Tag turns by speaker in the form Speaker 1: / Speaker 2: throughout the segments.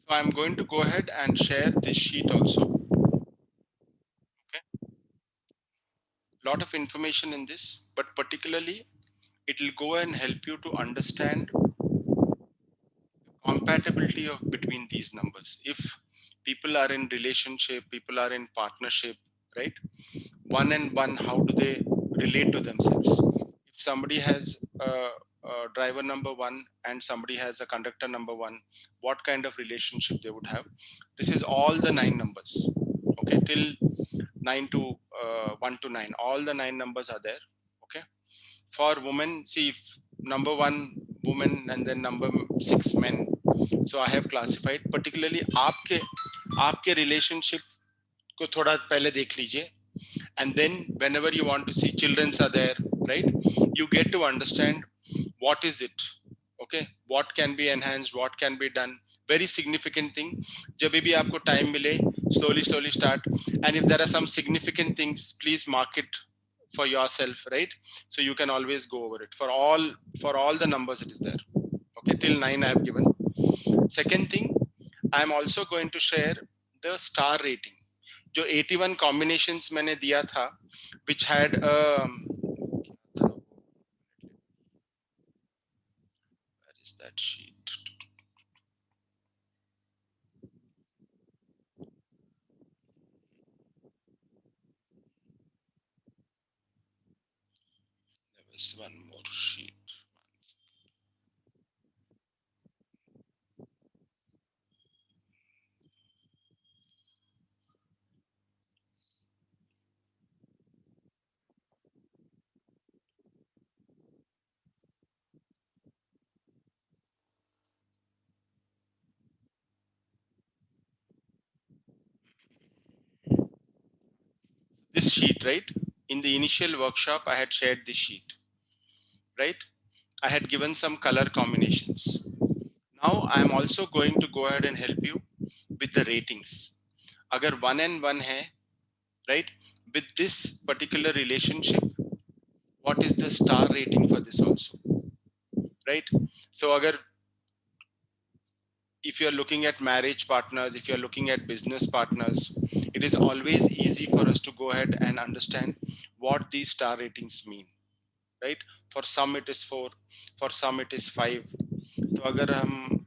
Speaker 1: So I'm going to go ahead and share this sheet also. Okay. Lot of information in this, but particularly it will go and help you to understand compatibility of between these numbers. If people are in relationship, people are in partnership, right? One and one, how do they relate to themselves? If somebody has a driver number one and somebody has a conductor number one, what kind of relationship they would have? This is all the nine numbers. Okay, till 9 to 1 to 9, all the nine numbers are there. Okay, for women, see, if number one woman and then number six men, so I have classified particularly आपके relationship को थोड़ा पहले देख लीजिए, and then whenever you want to see children's are there, right? You get to understand what is it, okay? What can be enhanced, what can be done. Very significant thing. जब भी आपको time मिले, slowly start. And if there are some significant things, please mark it for yourself, right? So you can always go over it. For all the numbers it is there. Okay, till 9 I have given. Second thing, I am also going to share the star rating. जो 81 combinations मैंने दिया था, which had where is that sheet? There was one more sheet. This sheet, right? In the initial workshop, I had shared this sheet, right? I had given some color combinations. Now I am also going to go ahead and help you with the ratings. अगर one and one है, right? With this particular relationship, what is the star rating for this also, right? So agar, if you're looking at marriage partners, if you're looking at business partners, it is always easy for us to go ahead and understand what these star ratings mean, right? For some it is 4, for some it is 5. तो अगर हम,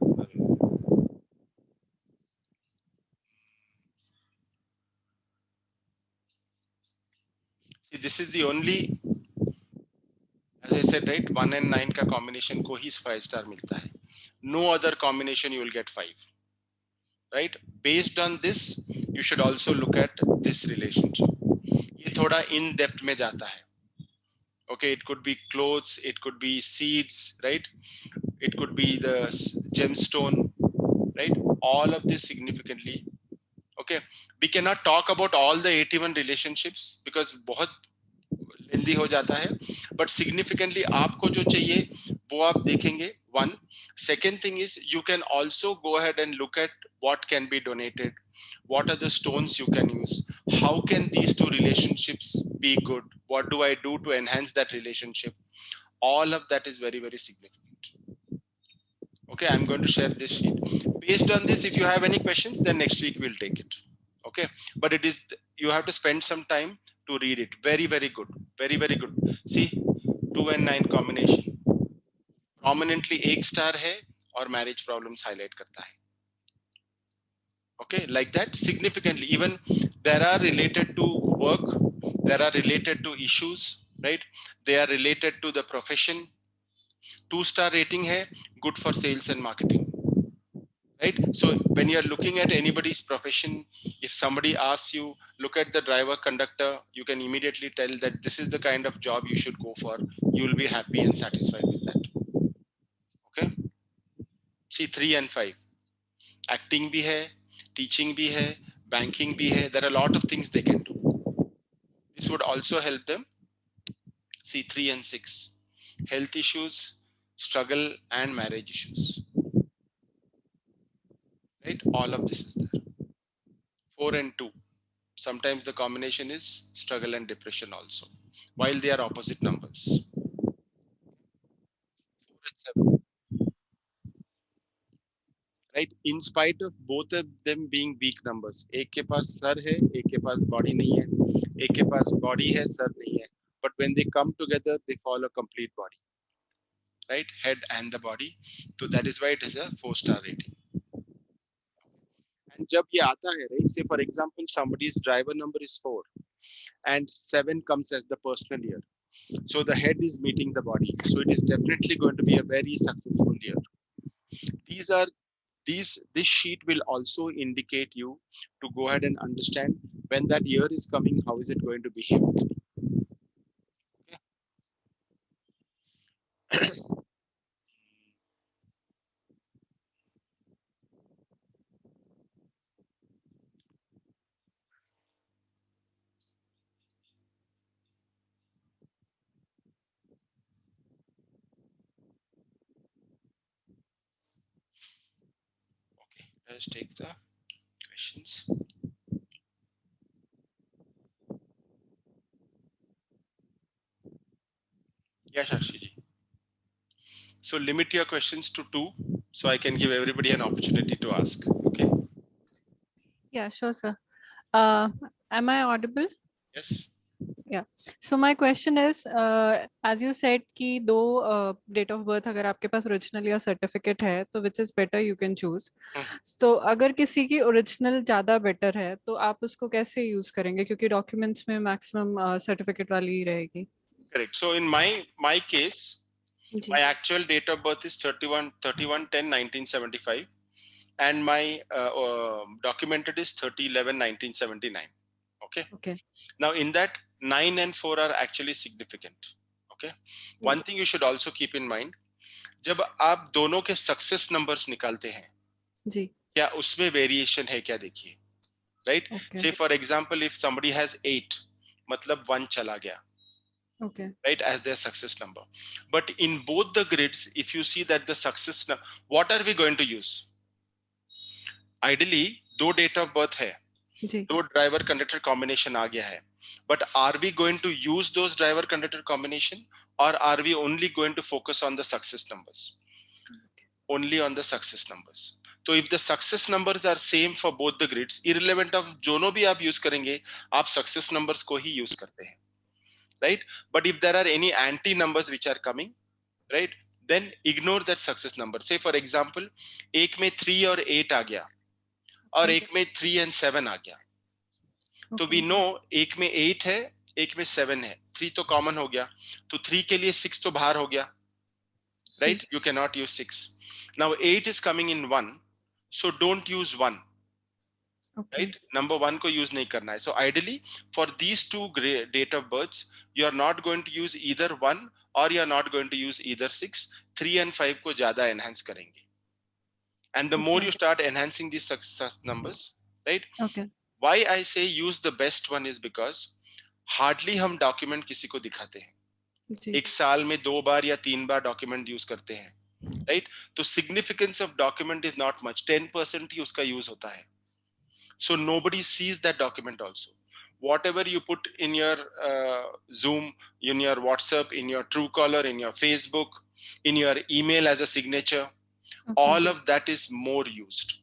Speaker 1: see, this is the only, as I said, right, 1 and 9 का combination को ही 5 star मिलता है. No other combination you will get 5, right? Based on this, you should also look at this relationship. ये थोड़ा in depth में जाता है. Okay, it could be clothes, it could be seeds, right? It could be the gemstone, right? All of this significantly. Okay, we cannot talk about all the 81 relationships because बहुत लेंदी हो जाता है, but significantly आपको जो चाहिए वो आप देखेंगे. One, second thing is you can also go ahead and look at what can be donated, what are the stones you can use, how can these two relationships be good, what do I do to enhance that relationship. All of that is very, very significant. Okay, I'm going to share this sheet. Based on this, if you have any questions, then next week we'll take it. Okay, but it is, you have to spend some time to read it. Very, very good. Very, very good. See, 2 and 9 combination. Prominently एक star है और marriage problems highlight करता है. Okay, like that, significantly. Even there are related to work, there are related to issues, right? They are related to the profession. 2 star rating hai, good for sales and marketing, right? So when you're looking at anybody's profession, if somebody asks you, look at the driver conductor, you can immediately tell that this is the kind of job you should go for. You will be happy and satisfied with that. Okay, see, 3 and 5, acting bhi hai, teaching bhi hai, banking bhi hai. There are a lot of things they can do. This would also help them. See, 3 and 6, health issues, struggle and marriage issues, right? All of this is there. 4 and 2, sometimes the combination is struggle and depression also, while they are opposite numbers. right? In spite of both of them being weak numbers, एक के पास sir है, एक के पास body नहीं है, एक के पास body है, सर नहीं है, but when they come together, they form a complete body, right? Head and the body. So that is why it is a 4-star rating. And जब ये आता है, right? Say for example, somebody's driver number is 4, and 7 comes as the personal year. So the head is meeting the body. So it is definitely going to be a very successful year. This sheet will also indicate you to go ahead and understand when that year is coming, how is it going to behave with me. Okay. Okay, let's take the questions. Yeah, Shakshi ji. So limit your questions to 2, so I can give everybody an opportunity to ask. Okay.
Speaker 2: Yeah, sure, sir. Am I audible?
Speaker 1: Yes.
Speaker 2: Yeah. So my question is, as you said कि दो date of birth अगर आपके पास original या certificate है, तो which is better you can choose. तो अगर किसी की original ज़्यादा better है, तो आप उसको कैसे use करेंगे? क्योंकि documents में maximum certificate वाली ही रहेगी.
Speaker 1: Correct. So in my case, my actual date of birth is 31/10/1975, and my documented is 30/11/1979. Okay.
Speaker 2: Okay.
Speaker 1: Now in that 9 and 4 are actually significant. Okay. One thing you should also keep in mind, जब आप दोनों के success numbers निकालते हैं
Speaker 2: जी,
Speaker 1: क्या उसमें variation है क्या देखिए, राइट? से for example if somebody has 8, मतलब 1 चला गया,
Speaker 2: okay,
Speaker 1: right, as their success number. But in both the grids, if you see that the success, what are we going to use? Ideally, दो date of birth है,
Speaker 2: जी,
Speaker 1: दो driver conductor combination आ गया है, but are we going to use those driver conductor combination, or are we only going to focus on the success numbers? Only on the success numbers. So if the success numbers are same for both the grids, irrelevant of दोनों भी आप use करेंगे, आप success numbers को ही use करते हैं, right? But if there are any anti numbers which are coming, right, then ignore that success number. Say for example, एक में 3 और 8 आ गया, और एक में 3 and 7 आ गया, तो we know एक में 8 है, एक में 7 है, 3 तो common हो गया, तो 3 के लिए 6 तो बाहर हो गया, right? You cannot use 6. Now 8 is coming in 1, so don't use 1. Okay. Right? Number 1 को use नहीं करना है. So ideally, for these two date of births, you are not going to use either 1 or you are not going to use either 6. 3 and 5 को ज़्यादा enhance करेंगे. And the more you start enhancing these success numbers, right?
Speaker 2: Okay.
Speaker 1: Why I say use the best one is because hardly हम document किसी को दिखाते हैं. एक साल में 2 बार या 3 बार document use करते हैं, right? तो significance of document is not much. 10% ही उसका use होता है. So nobody sees that document also. Whatever you put in your Zoom, in your WhatsApp, in your Truecaller, in your Facebook, in your email as a signature, all of that is more used.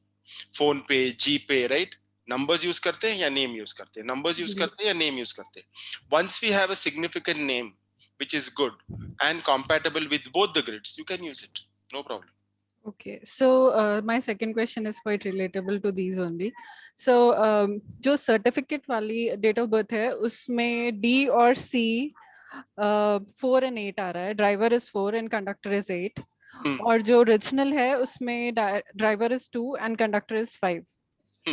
Speaker 1: Phone Pay, GPay, right? Numbers use करते हैं या name use करते हैं? Numbers use करते हैं या name use करते हैं? Once we have a significant name which is good and compatible with both the grids, you can use it. No problem.
Speaker 2: Okay, so my second question is quite relatable to these only. So जो certificate वाली date of birth है, उसमें D और C 4 and 8 आ रहा है. Driver is 4 and conductor is 8. और जो original है, उसमें driver is 2 and conductor is 5.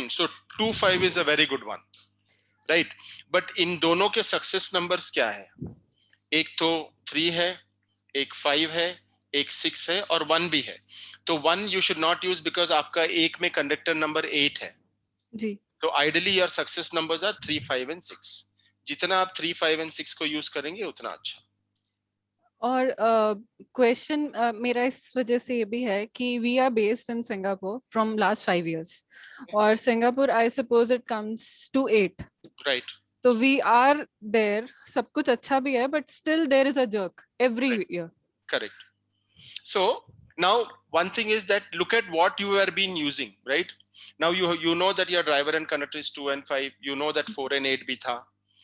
Speaker 1: So 2, 5 is a very good one, right? But इन दोनों के success numbers क्या है? एक तो 3 है, एक 5 है, एक 6 है और 1 भी है. तो 1 you should not use because आपका एक में conductor number 8 है.
Speaker 2: जी.
Speaker 1: तो ideally your success numbers are 3, 5 and 6. जितना आप 3, 5 and 6 को use करेंगे उतना अच्छा.
Speaker 2: और क्वेश्चन मेरा इस वजह से ये भी है कि we are based in Singapore from last 5 years और Singapore I suppose it comes to 8.
Speaker 1: Right.
Speaker 2: तो वी आर देयर, सब कुछ अच्छा भी है but still there is a jerk every year.
Speaker 1: Correct. So Now, one thing is that look at what you have been using, right? Now you know that your driver and conductor is 2 and 5. You know that 4 and 8 bhi tha.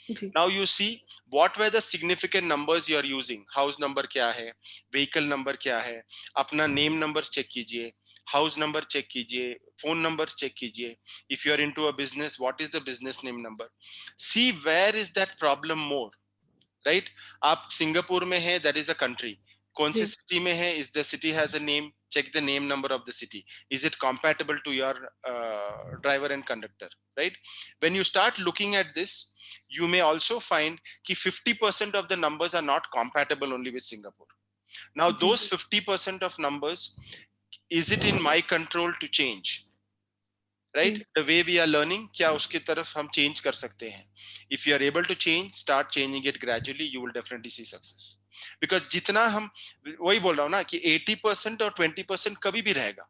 Speaker 2: जी
Speaker 1: Now you see what were the significant numbers you are using. House number क्या है, vehicle number क्या है, अपना name numbers check कीजिए, house number check कीजिए, phone numbers check कीजिए. If you are into a business, what is the business name number? See where is that problem more. Right आप Singapore में है that is a country कौन सी
Speaker 2: जी
Speaker 1: city में है is the city has a name check the name number of the city is it compatible to your driver and conductor right when you start looking at this you may also find कि 50% of the numbers are not compatible only with Singapore now
Speaker 2: ji
Speaker 1: those 50% of numbers is it in my control to change right
Speaker 2: ji
Speaker 1: the way we are learning क्या उसकी तरफ हम change कर सकते हैं if you are able to change start changing it gradually you will definitely see success because जितना हम वही बोल रहा हूँ ना कि 80% और 20% कभी भी रहेगा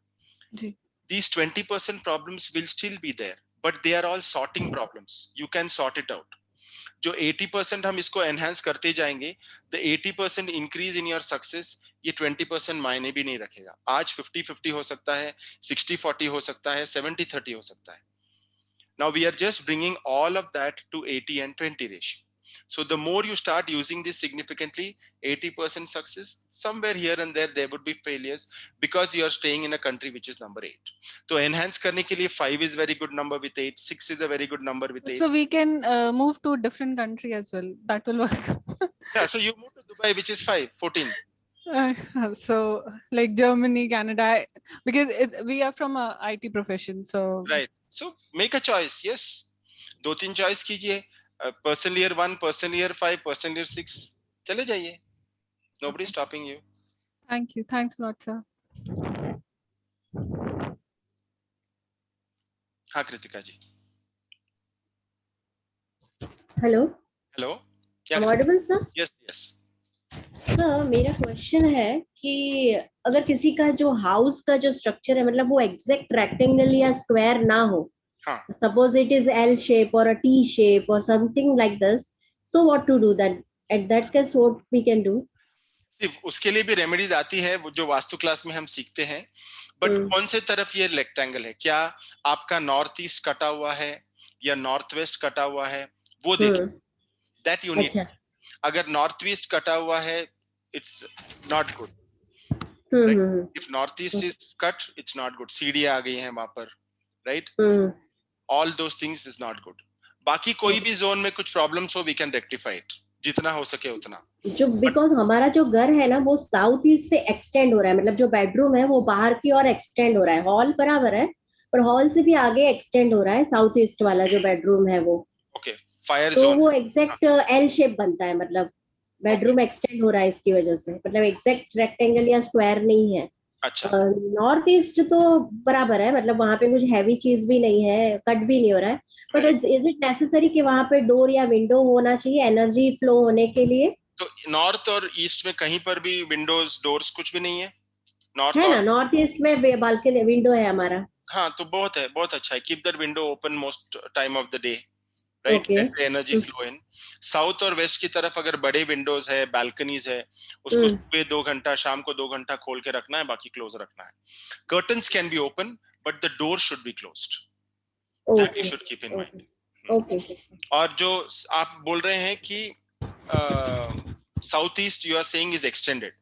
Speaker 2: जी
Speaker 1: these 20% problems will still be there but they are all sorting problems you can sort it out जो 80% हम इसको एनहांस करते जाएंगे the 80% increase in your success ये 20% मायने भी नहीं रखेगा आज 50-50 हो सकता है 60-40 हो सकता है 70-30 हो सकता है now we are just bringing all of that to 80 and 20 ratio so the more you start using this significantly 80% success somewhere here and there would be failures because you are staying in a country which is number 8 तो enhance करने के लिए 5 is very good number with 8 6 is a very good number with 8
Speaker 2: so we can move to a different country as well that will work
Speaker 1: yeah so you move to Dubai which is 5 14
Speaker 2: so like Germany, Canada, because we are from a IT profession, so
Speaker 1: right so make a choice yes दो तीन choice कीजिए personal year 1 personal year 5 personal year 6 चले जाइए nobody
Speaker 2: okay.
Speaker 1: stopping you
Speaker 2: Thank you. Thanks a lot, sir.
Speaker 1: हाँ कृतिका जी
Speaker 3: hello
Speaker 1: hello क्या
Speaker 3: I'm audible, sir?
Speaker 1: Yes yes
Speaker 3: sir मेरा question है कि अगर किसी का जो हाउस का जो स्ट्रक्चर है मतलब वो एग्जैक्ट रेक्टेंगल या स्क्वायर ना हो
Speaker 1: हाँ
Speaker 3: suppose it is L shape और अ टी शेप और something like this so what to do that at that case what we can do
Speaker 1: उसके लिए भी रेमेडीज आती है वो जो वास्तु क्लास में हम सीखते हैं बट कौन से तरफ ये रेक्टेंगल है क्या आपका नॉर्थ ईस्ट कटा हुआ है या नॉर्थ वेस्ट कटा हुआ है वो देखिए दैट यूनिट
Speaker 3: अच्छा
Speaker 1: अगर नॉर्थ ईस्ट कटा हुआ है it's not good if north east is cut it's not good सीढ़ियां आ गई हैं वहां पर right all those things is not good बाकी कोई भी जोन में कुछ प्रॉब्लम्स हो वी कैन रेक्टिफाई इट जितना हो सके उतना
Speaker 3: जो बिकॉज हमारा जो घर है ना वो साउथ ईस्ट से एक्सटेंड हो रहा है मतलब जो बेडरूम है वो बाहर की ओर एक्सटेंड हो रहा है हॉल बराबर है पर हॉल से भी आगे एक्सटेंड हो रहा है साउथ ईस्ट वाला जो बेडरूम है वो
Speaker 1: ओके फायर
Speaker 3: तो
Speaker 1: जोन
Speaker 3: वो एग्जैक्ट एल शेप बनता है मतलब बेडरूम एक्सटेंड हो रहा है इसकी वजह से मतलब एग्जैक्ट रेक्टेंगल या स्क्वायर नहीं है
Speaker 1: अच्छा
Speaker 3: नॉर्थ ईस्ट तो बराबर है मतलब वहां पे कुछ हैवी चीज भी नहीं है कट भी नहीं हो रहा है बट इज इट नेसेसरी कि वहां पे डोर या विंडो होना चाहिए एनर्जी फ्लो होने के लिए
Speaker 1: तो नॉर्थ और ईस्ट में कहीं पर भी विंडोज डोर्स कुछ भी नहीं है नॉर्थ
Speaker 3: है
Speaker 1: और
Speaker 3: ना नॉर्थ ईस्ट में बालकनी विंडो है हमारा
Speaker 1: हाँ तो बहुत है बहुत अच्छा है keep that window open most time of the day right
Speaker 3: okay
Speaker 1: let the energy flow in south और वेस्ट की तरफ अगर बड़े विंडोज है बैल्कनीज है उसको सुबह 2 घंटा शाम को 2 घंटा खोल के रखना है बाकी क्लोज रखना है curtains can be open but the door should be closed that you
Speaker 3: okay
Speaker 1: should keep in mind
Speaker 3: okay
Speaker 1: और जो आप बोल रहे हैं कि south east you are saying is extended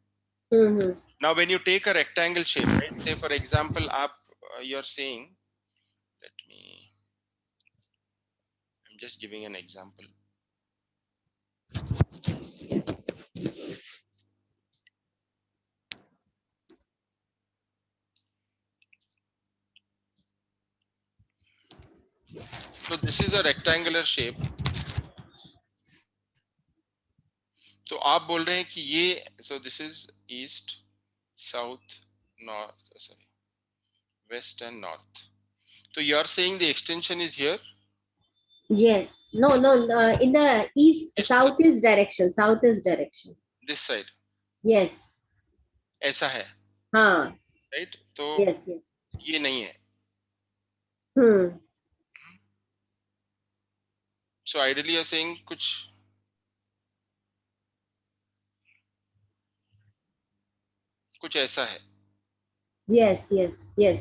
Speaker 1: now when you take a rectangle shape right say for example you're saying let me I'm just giving an example so this is a rectangular shape तो आप बोल रहे हैं कि ये so this is east south north sorry west and north so you are saying the extension is here
Speaker 3: yes no in the east
Speaker 1: it's
Speaker 3: southeast direction
Speaker 1: this side
Speaker 3: yes
Speaker 1: ऐसा है
Speaker 3: हाँ
Speaker 1: right तो
Speaker 3: yes
Speaker 1: ये नहीं है so ideally you're saying कुछ ऐसा है
Speaker 3: yes, yes, yes,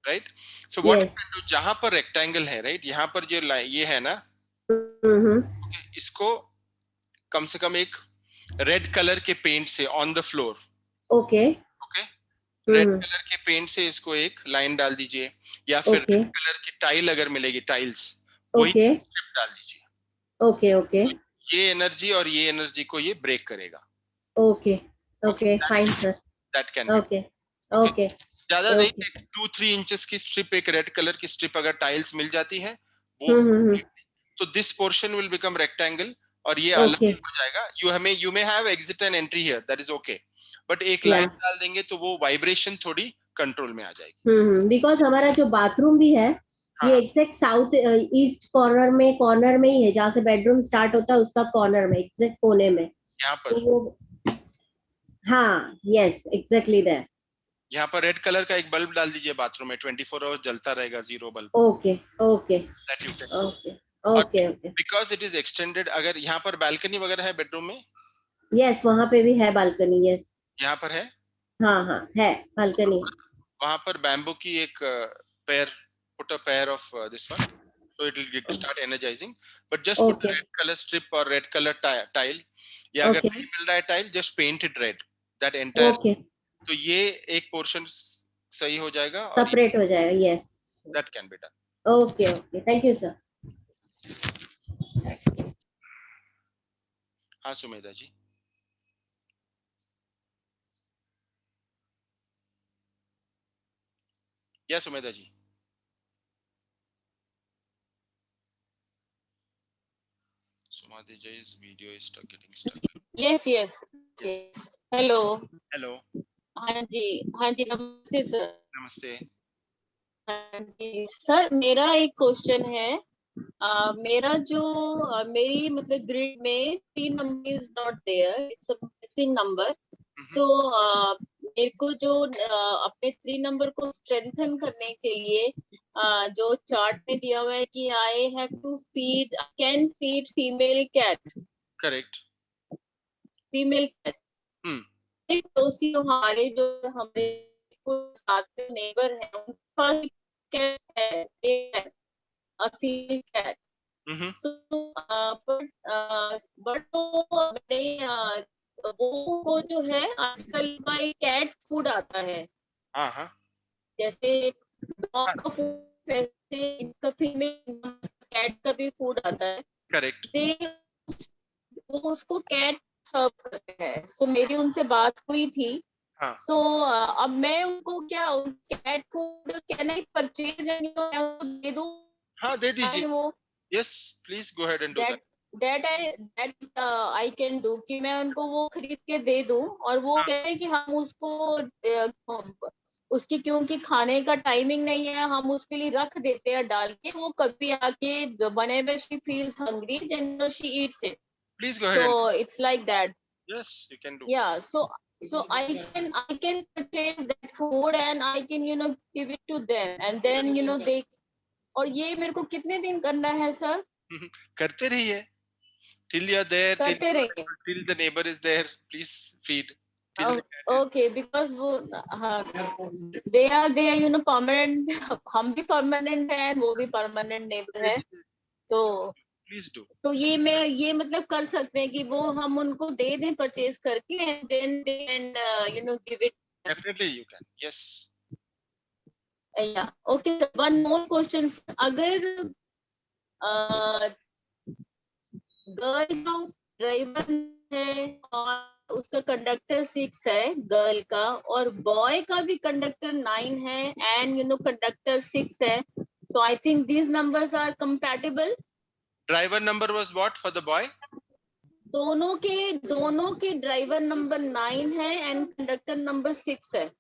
Speaker 1: right. So what
Speaker 3: yes.
Speaker 1: You can do, जहां पर रेक्टेंगल है, राइट, यहाँ पर जो ये है ना,
Speaker 3: Mm-hmm.
Speaker 1: इसको कम से कम एक रेड कलर के पेंट से on the floor,
Speaker 3: Okay.
Speaker 1: Okay, red
Speaker 3: Mm-hmm.
Speaker 1: Colour के पेंट से इसको एक लाइन डाल दीजिए, या फिर
Speaker 3: Okay.
Speaker 1: रेड कलर की टाइल अगर मिलेगी, टाइल्स, वही
Speaker 3: Okay.
Speaker 1: स्ट्रिप डाल दीजिए.
Speaker 3: Okay. Okay.
Speaker 1: ये एनर्जी और ये एनर्जी को ये ब्रेक करेगा.
Speaker 3: Okay. Okay. Fine, sir.
Speaker 1: That can be.
Speaker 3: Okay.
Speaker 1: Okay,
Speaker 3: Okay.
Speaker 1: ज्यादा नहीं,
Speaker 3: Okay.
Speaker 1: 2-3 इंचेस की स्ट्रिप, एक रेड कलर की स्ट्रिप अगर टाइल्स मिल जाती है वो,
Speaker 3: Mm-hmm.
Speaker 1: तो this portion will become rectangle, और ये अलग
Speaker 3: Okay.
Speaker 1: हो जाएगा. You may have exit and entry here, that is okay, but एक
Speaker 3: Yeah.
Speaker 1: लाइन डाल देंगे तो वो वाइब्रेशन थोड़ी कंट्रोल में आ जाएगी.
Speaker 3: बिकॉज हमारा जो बाथरूम भी है ये
Speaker 1: हाँ,
Speaker 3: एग्जैक्ट साउथ ईस्ट कॉर्नर में ही है, जहाँ से बेडरूम स्टार्ट होता है उसका कॉर्नर में, एग्जैक्ट कोने में.
Speaker 1: यहाँ
Speaker 3: तो
Speaker 1: पर,
Speaker 3: वो, हाँ, यस, एग्जैक्टली दैट.
Speaker 1: यहाँ पर रेड कलर का एक बल्ब डाल दीजिए बाथरूम में, 24 आवर्स जलता रहेगा, 0 bulb,
Speaker 3: okay. Okay.
Speaker 1: That you can.
Speaker 3: Okay. Okay. Okay.
Speaker 1: Because it is extended, अगर यहाँ पर बालकनी वगैरह है बेडरूम में,
Speaker 3: यस, वहां पे भी है बालकनी. यस.
Speaker 1: यहाँ पर है,
Speaker 3: हाँ, हाँ, है बालकनी.
Speaker 1: वहां पर बैम्बू की एक pair, put a pair of this one, so it will start energizing, but just put
Speaker 3: Okay.
Speaker 1: red color strip or red color tile, या अगर
Speaker 3: Okay.
Speaker 1: नहीं मिल रहा है tile, just paint it red, that entire,
Speaker 3: okay.
Speaker 1: तो ये एक portion सही हो जाएगा, और
Speaker 3: सेपरेट हो जाएगा. Yes.
Speaker 1: that can be done.
Speaker 3: Okay. Okay. Thank you sir.
Speaker 1: हाँ सुमेधा जी. या सुमेधा जी. Sumadhi Jai's video is stuck, getting stuck.
Speaker 4: Yes, yes, yes. Hello.
Speaker 1: Hello.
Speaker 4: हाँ जी, नमस्ते सर.
Speaker 1: नमस्ते.
Speaker 4: हाँ जी सर, मेरा एक क्वेश्चन है. मेरा जो मेरी मतलब ग्रिड में 3 number is not there, it's a missing number. So मेरे को जो अपने 3 नंबर को स्ट्रेंथन करने के लिए जो चार्ट में दिया हुआ है कि I have to feed, can feed female cat.
Speaker 1: Correct.
Speaker 4: Female cat. एक पड़ोसी हमारे जो हमारे साथ में नेबर है, उनके पास कैट है, एक फीमेल कैट. सो बट वो जो है आजकल का एक कैट फूड आता है.
Speaker 1: हाँ.
Speaker 4: जैसे डॉग का फूड, वैसे इनका फीमेल कैट का भी फूड आता है.
Speaker 1: करेक्ट.
Speaker 4: वो उसको कैट सर्व करते हैं. सो मेरी उनसे बात हुई थी.
Speaker 1: हाँ.
Speaker 4: सो अब मैं उनको क्या cat food can I purchase and दे दूं?
Speaker 1: हाँ, दे दीजिए.
Speaker 4: वो
Speaker 1: yes, please go ahead and do that.
Speaker 4: That I can do, कि मैं उनको वो खरीद के दे दूं. और वो कहते हैं कि हम उसको उसकी क्योंकि खाने का टाइमिंग नहीं है, हम उसके लिए रख देते हैं डाल के. वो कभी आके whenever she feels hungry then she eats it.
Speaker 1: Please go ahead.
Speaker 4: So it's like that.
Speaker 1: Yes, you can do.
Speaker 4: Yeah. So I can purchase that food and I can give it to them, and then they. और ये मेरे को कितने दिन करना है sir?
Speaker 1: करते रहिए till you're there,
Speaker 4: करते रहिए
Speaker 1: till the neighbor is there. Please feed.
Speaker 4: Okay, because वो they are permanent. हम भी permanent हैं, वो भी permanent neighbor है. तो
Speaker 1: Please do.
Speaker 4: तो ये मतलब कर सकते हैं कि वो हम उनको दे दें परचेज करके, and then they can give it.
Speaker 1: Definitely you can. Yes.
Speaker 4: Yeah. Okay. One more question. अगर गर्ल जो ड्राइवर है और उसका कंडक्टर 6 है गर्ल का, और बॉय का भी कंडक्टर 9 है एंड कंडक्टर 6 है. So I think these numbers are compatible.
Speaker 1: Driver number was what for the boy?
Speaker 4: दोनों के ड्राइवर नंबर 9 है एंड कंडक्टर नंबर 6 है.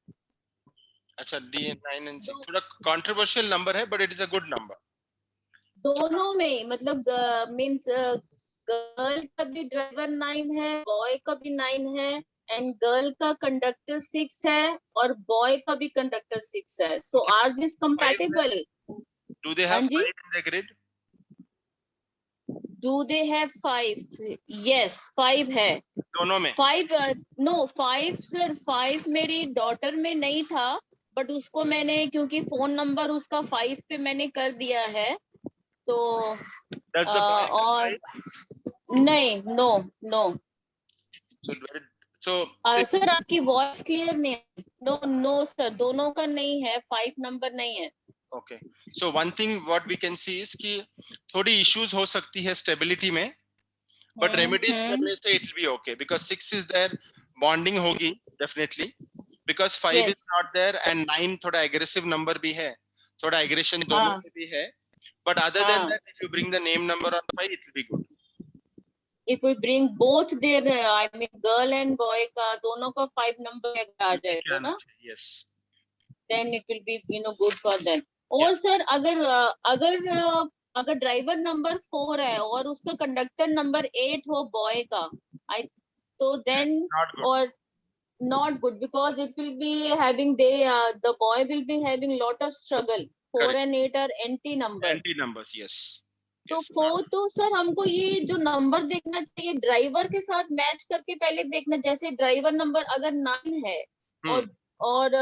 Speaker 1: अच्छा, D9 and 6 थोड़ा कंट्रोवर्शियल नंबर है, but it is a good number.
Speaker 4: दोनों में मतलब मींस गर्ल का भी ड्राइवर 9 है, बॉय का भी 9 है, एंड गर्ल का कंडक्टर 6 है और बॉय का भी कंडक्टर 6 है. So are this compatible?
Speaker 1: Do they have 5 in the grid?
Speaker 4: Do they have 5? Yes, 5 है.
Speaker 1: दोनों में
Speaker 4: 5 नो 5 सर, 5 मेरी डॉटर में नहीं था, बट उसको मैंने क्योंकि फोन नंबर उसका 5 पे मैंने कर दिया है तो
Speaker 1: Does the boy have
Speaker 4: और
Speaker 1: five?
Speaker 4: नहीं, नो
Speaker 1: So
Speaker 4: सर आपकी वॉइस क्लियर नहीं है। नो सर, दोनों का नहीं है, 5 नंबर नहीं है।
Speaker 1: okay. So one thing what we can see is कि थोड़ी issues हो सकती है stability में, but remedies करने से it will be okay because 6 is there, bonding होगी definitely because 5 is
Speaker 4: Yes.
Speaker 1: not there and 9 थोड़ा aggressive number भी है, थोड़ा aggression दोनों में भी है, but other than that if you bring the name number on 5 it will be good.
Speaker 4: If we bring both their I mean girl and boy का दोनों का 5 नंबर आ जाए तो ना,
Speaker 1: Yes.
Speaker 4: then it will be good for them. और sir अगर driver number 4 है और उसका कंडक्टर नंबर 8 हो बॉय का, तो then
Speaker 1: Not good.
Speaker 4: or not good because it will be having the boy will be having lot of struggle. 4
Speaker 1: Correct.
Speaker 4: and 8 are NT number.
Speaker 1: NT numbers, yes.
Speaker 4: तो
Speaker 1: Yes,
Speaker 4: four तो sir हमको ये जो number देखना चाहिए driver के साथ match करके पहले देखना, जैसे ड्राइवर नंबर अगर 9 है और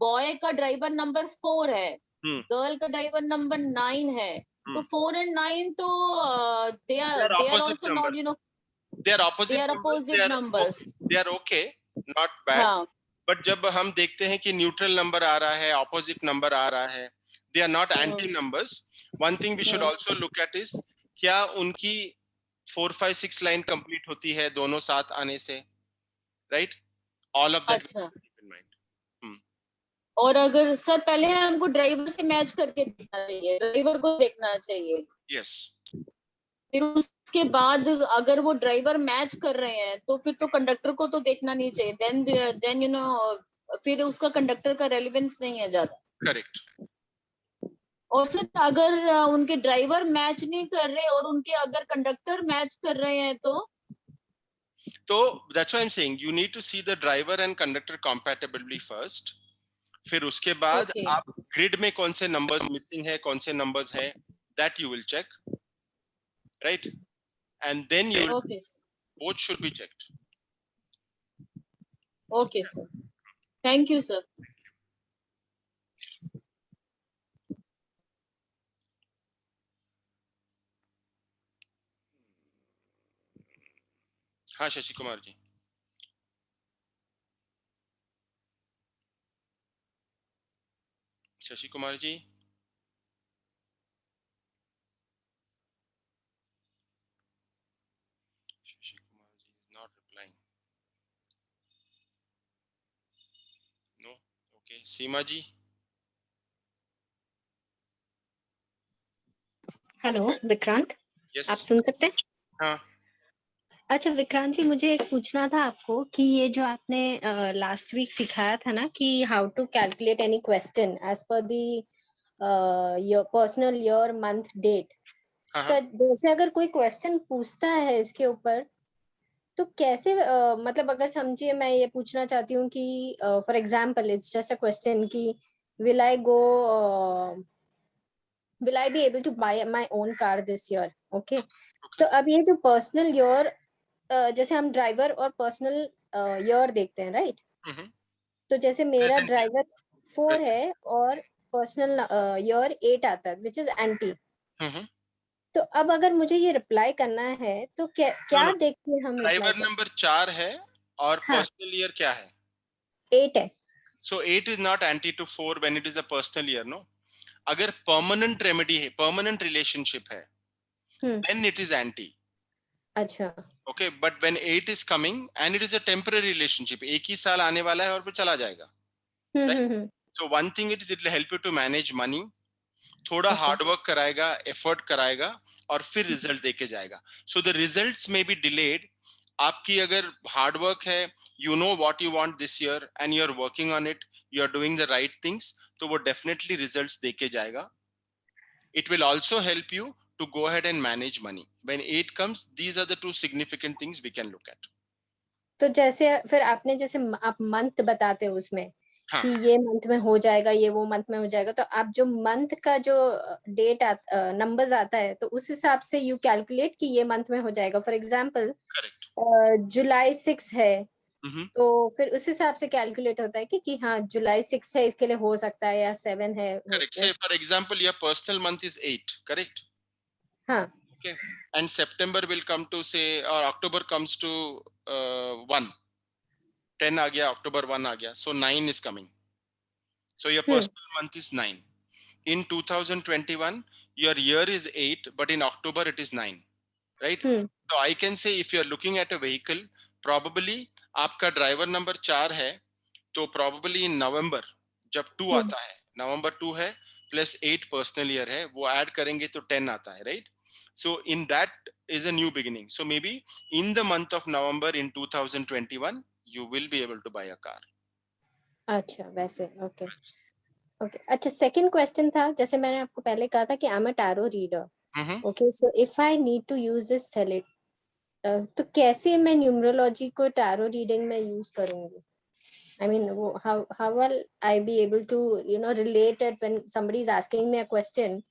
Speaker 4: बॉय का ड्राइवर नंबर 4 है, गर्ल का ड्राइवर नंबर 9 है, तो 4 and 9 तो they are also not
Speaker 1: they are opposite
Speaker 4: they are opposite numbers.
Speaker 1: They are okay, not bad.
Speaker 4: हाँ.
Speaker 1: But जब हम देखते हैं कि न्यूट्रल नंबर आ रहा है, ऑपोजिट नंबर आ रहा है, they are not anti numbers. One thing we should also look at is क्या उनकी 4, 5, 6 लाइन कंप्लीट होती है दोनों साथ आने से, right? All of that
Speaker 4: अच्छा.
Speaker 1: keep in mind.
Speaker 4: और अगर सर पहले हमको ड्राइवर से मैच करके देखना चाहिए, ड्राइवर को देखना चाहिए.
Speaker 1: Yes.
Speaker 4: फिर उसके बाद अगर वो ड्राइवर मैच कर रहे हैं तो फिर तो कंडक्टर को तो देखना नहीं चाहिए, देन फिर उसका कंडक्टर का रेलेवेंस नहीं है ज्यादा.
Speaker 1: करेक्ट.
Speaker 4: और सर अगर उनके ड्राइवर मैच नहीं कर रहे और उनके अगर कंडक्टर मैच कर रहे हैं तो
Speaker 1: that's why I'm saying you need to see the driver and conductor compatibility first. फिर उसके बाद आप ग्रिड में कौन से नंबर्स मिसिंग है, कौन से नंबर्स है, that you will check, right? And then you will, both should be checked.
Speaker 4: Okay sir, thank you sir.
Speaker 1: हाँ Shashi Kumar ji. Shashi Kumar ji. Shashi Kumar ji is not replying. No. Okay. Seema ji.
Speaker 5: Hello Vikrant.
Speaker 1: Yes.
Speaker 5: आप सुन सकते हैं?
Speaker 1: हाँ.
Speaker 5: अच्छा विक्रांत जी, मुझे एक पूछना था आपको कि ये जो आपने लास्ट वीक सिखाया था ना कि how to calculate any question as per the your personal year month date, तो जैसे अगर कोई क्वेश्चन पूछता है इसके ऊपर तो कैसे मतलब अगर समझिए मैं ये पूछना चाहती हूँ कि for example it's just a question कि will I be able to buy my own car this year? Okay. तो अब ये जो पर्सनल ईयर, जैसे हम ड्राइवर और पर्सनल ईयर देखते हैं, राइट? तो जैसे मेरा ड्राइवर 4 है और पर्सनल ईयर 8 आता है, विच इज एंटी. तो अब अगर मुझे ये रिप्लाई करना है तो क्या देखते हैं हम?
Speaker 1: ड्राइवर नंबर 4 है और पर्सनल ईयर क्या है?
Speaker 5: 8 है.
Speaker 1: So 8 is not anti to 4 when it is a personal year, no? अगर permanent remedy है, permanent relationship है, then it is anti.
Speaker 5: अच्छा.
Speaker 1: Okay, but when 8 is coming and it is a temporary relationship, एक ही साल आने वाला है और फिर चला जाएगा. Right? So one thing it will help you to manage money. थोड़ा हार्ड वर्क कराएगा, एफर्ट कराएगा और फिर रिजल्ट देके जाएगा. So the results may be delayed. आपकी अगर हार्ड वर्क है, you know what you want this year and you are working on it, you are doing the right things, तो वो definitely results देके जाएगा. It will also help you to go ahead and manage money. When 8 comes, these are the two significant things we can look at.
Speaker 5: तो जैसे फिर आपने जैसे आप मंथ बताते हो उसमें कि ये मंथ में हो जाएगा, ये वो मंथ में हो जाएगा, तो आप जो मंथ का जो डेट नंबर्स आता है तो उस हिसाब से यू कैलकुलेट कि ये मंथ में हो जाएगा. फॉर एग्जांपल जुलाई 6 है तो फिर उस हिसाब से कैलकुलेट होता है कि हाँ जुलाई 6 है इसके लिए हो सकता है या 7 है।
Speaker 1: Correct. Say for example, your personal month is 8, correct?
Speaker 5: हाँ.
Speaker 1: Okay. And September will come to say, or October comes to 1. 10 आ गया, October 1 आ गया. So 9 is coming. So your personal month is 9. In 2021, your year is 8, but in October it is 9, right? So I can say if you are looking at a vehicle, probably आपका driver number 4 है, तो probably in November जब 2 आता है, November 2 है plus 8 personal year है, वो add करेंगे तो 10 आता है, right? So in that is a new beginning. So maybe in the month of November in 2021, you will be able to buy a car.
Speaker 5: अच्छा वैसे ओके ओके. अच्छा सेकंड क्वेश्चन था, जैसे मैंने आपको पहले कहा था कि I am a tarot reader. Okay so if I need to use this select, तो कैसे मैं न्यूमरोलॉजी को टैरो रीडिंग में यूज करूंगी? I mean, how will I be able to, relate it when somebody is asking me a question?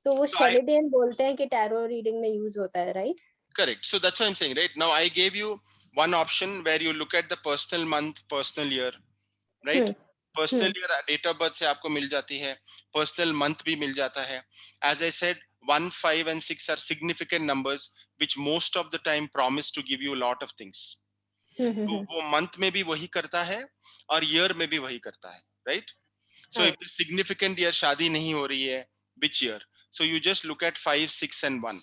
Speaker 5: तो वो शेलिडियन बोलते हैं कि टैरो रीडिंग में यूज होता है, right?
Speaker 1: Correct. So that's what I'm saying, right? Now I gave you one option where you look at the personal month, personal year, right? Personal year date of birth से आपको मिल जाती है, personal month भी मिल जाता है. As I said, 1, 5 and 6 are significant numbers which most of the time promise to give you a lot of things. तो वो month में भी वही करता है और year में भी वही करता है, right? So if the significant year शादी नहीं हो रही है, which year? So you just look at 5, 6 and 1.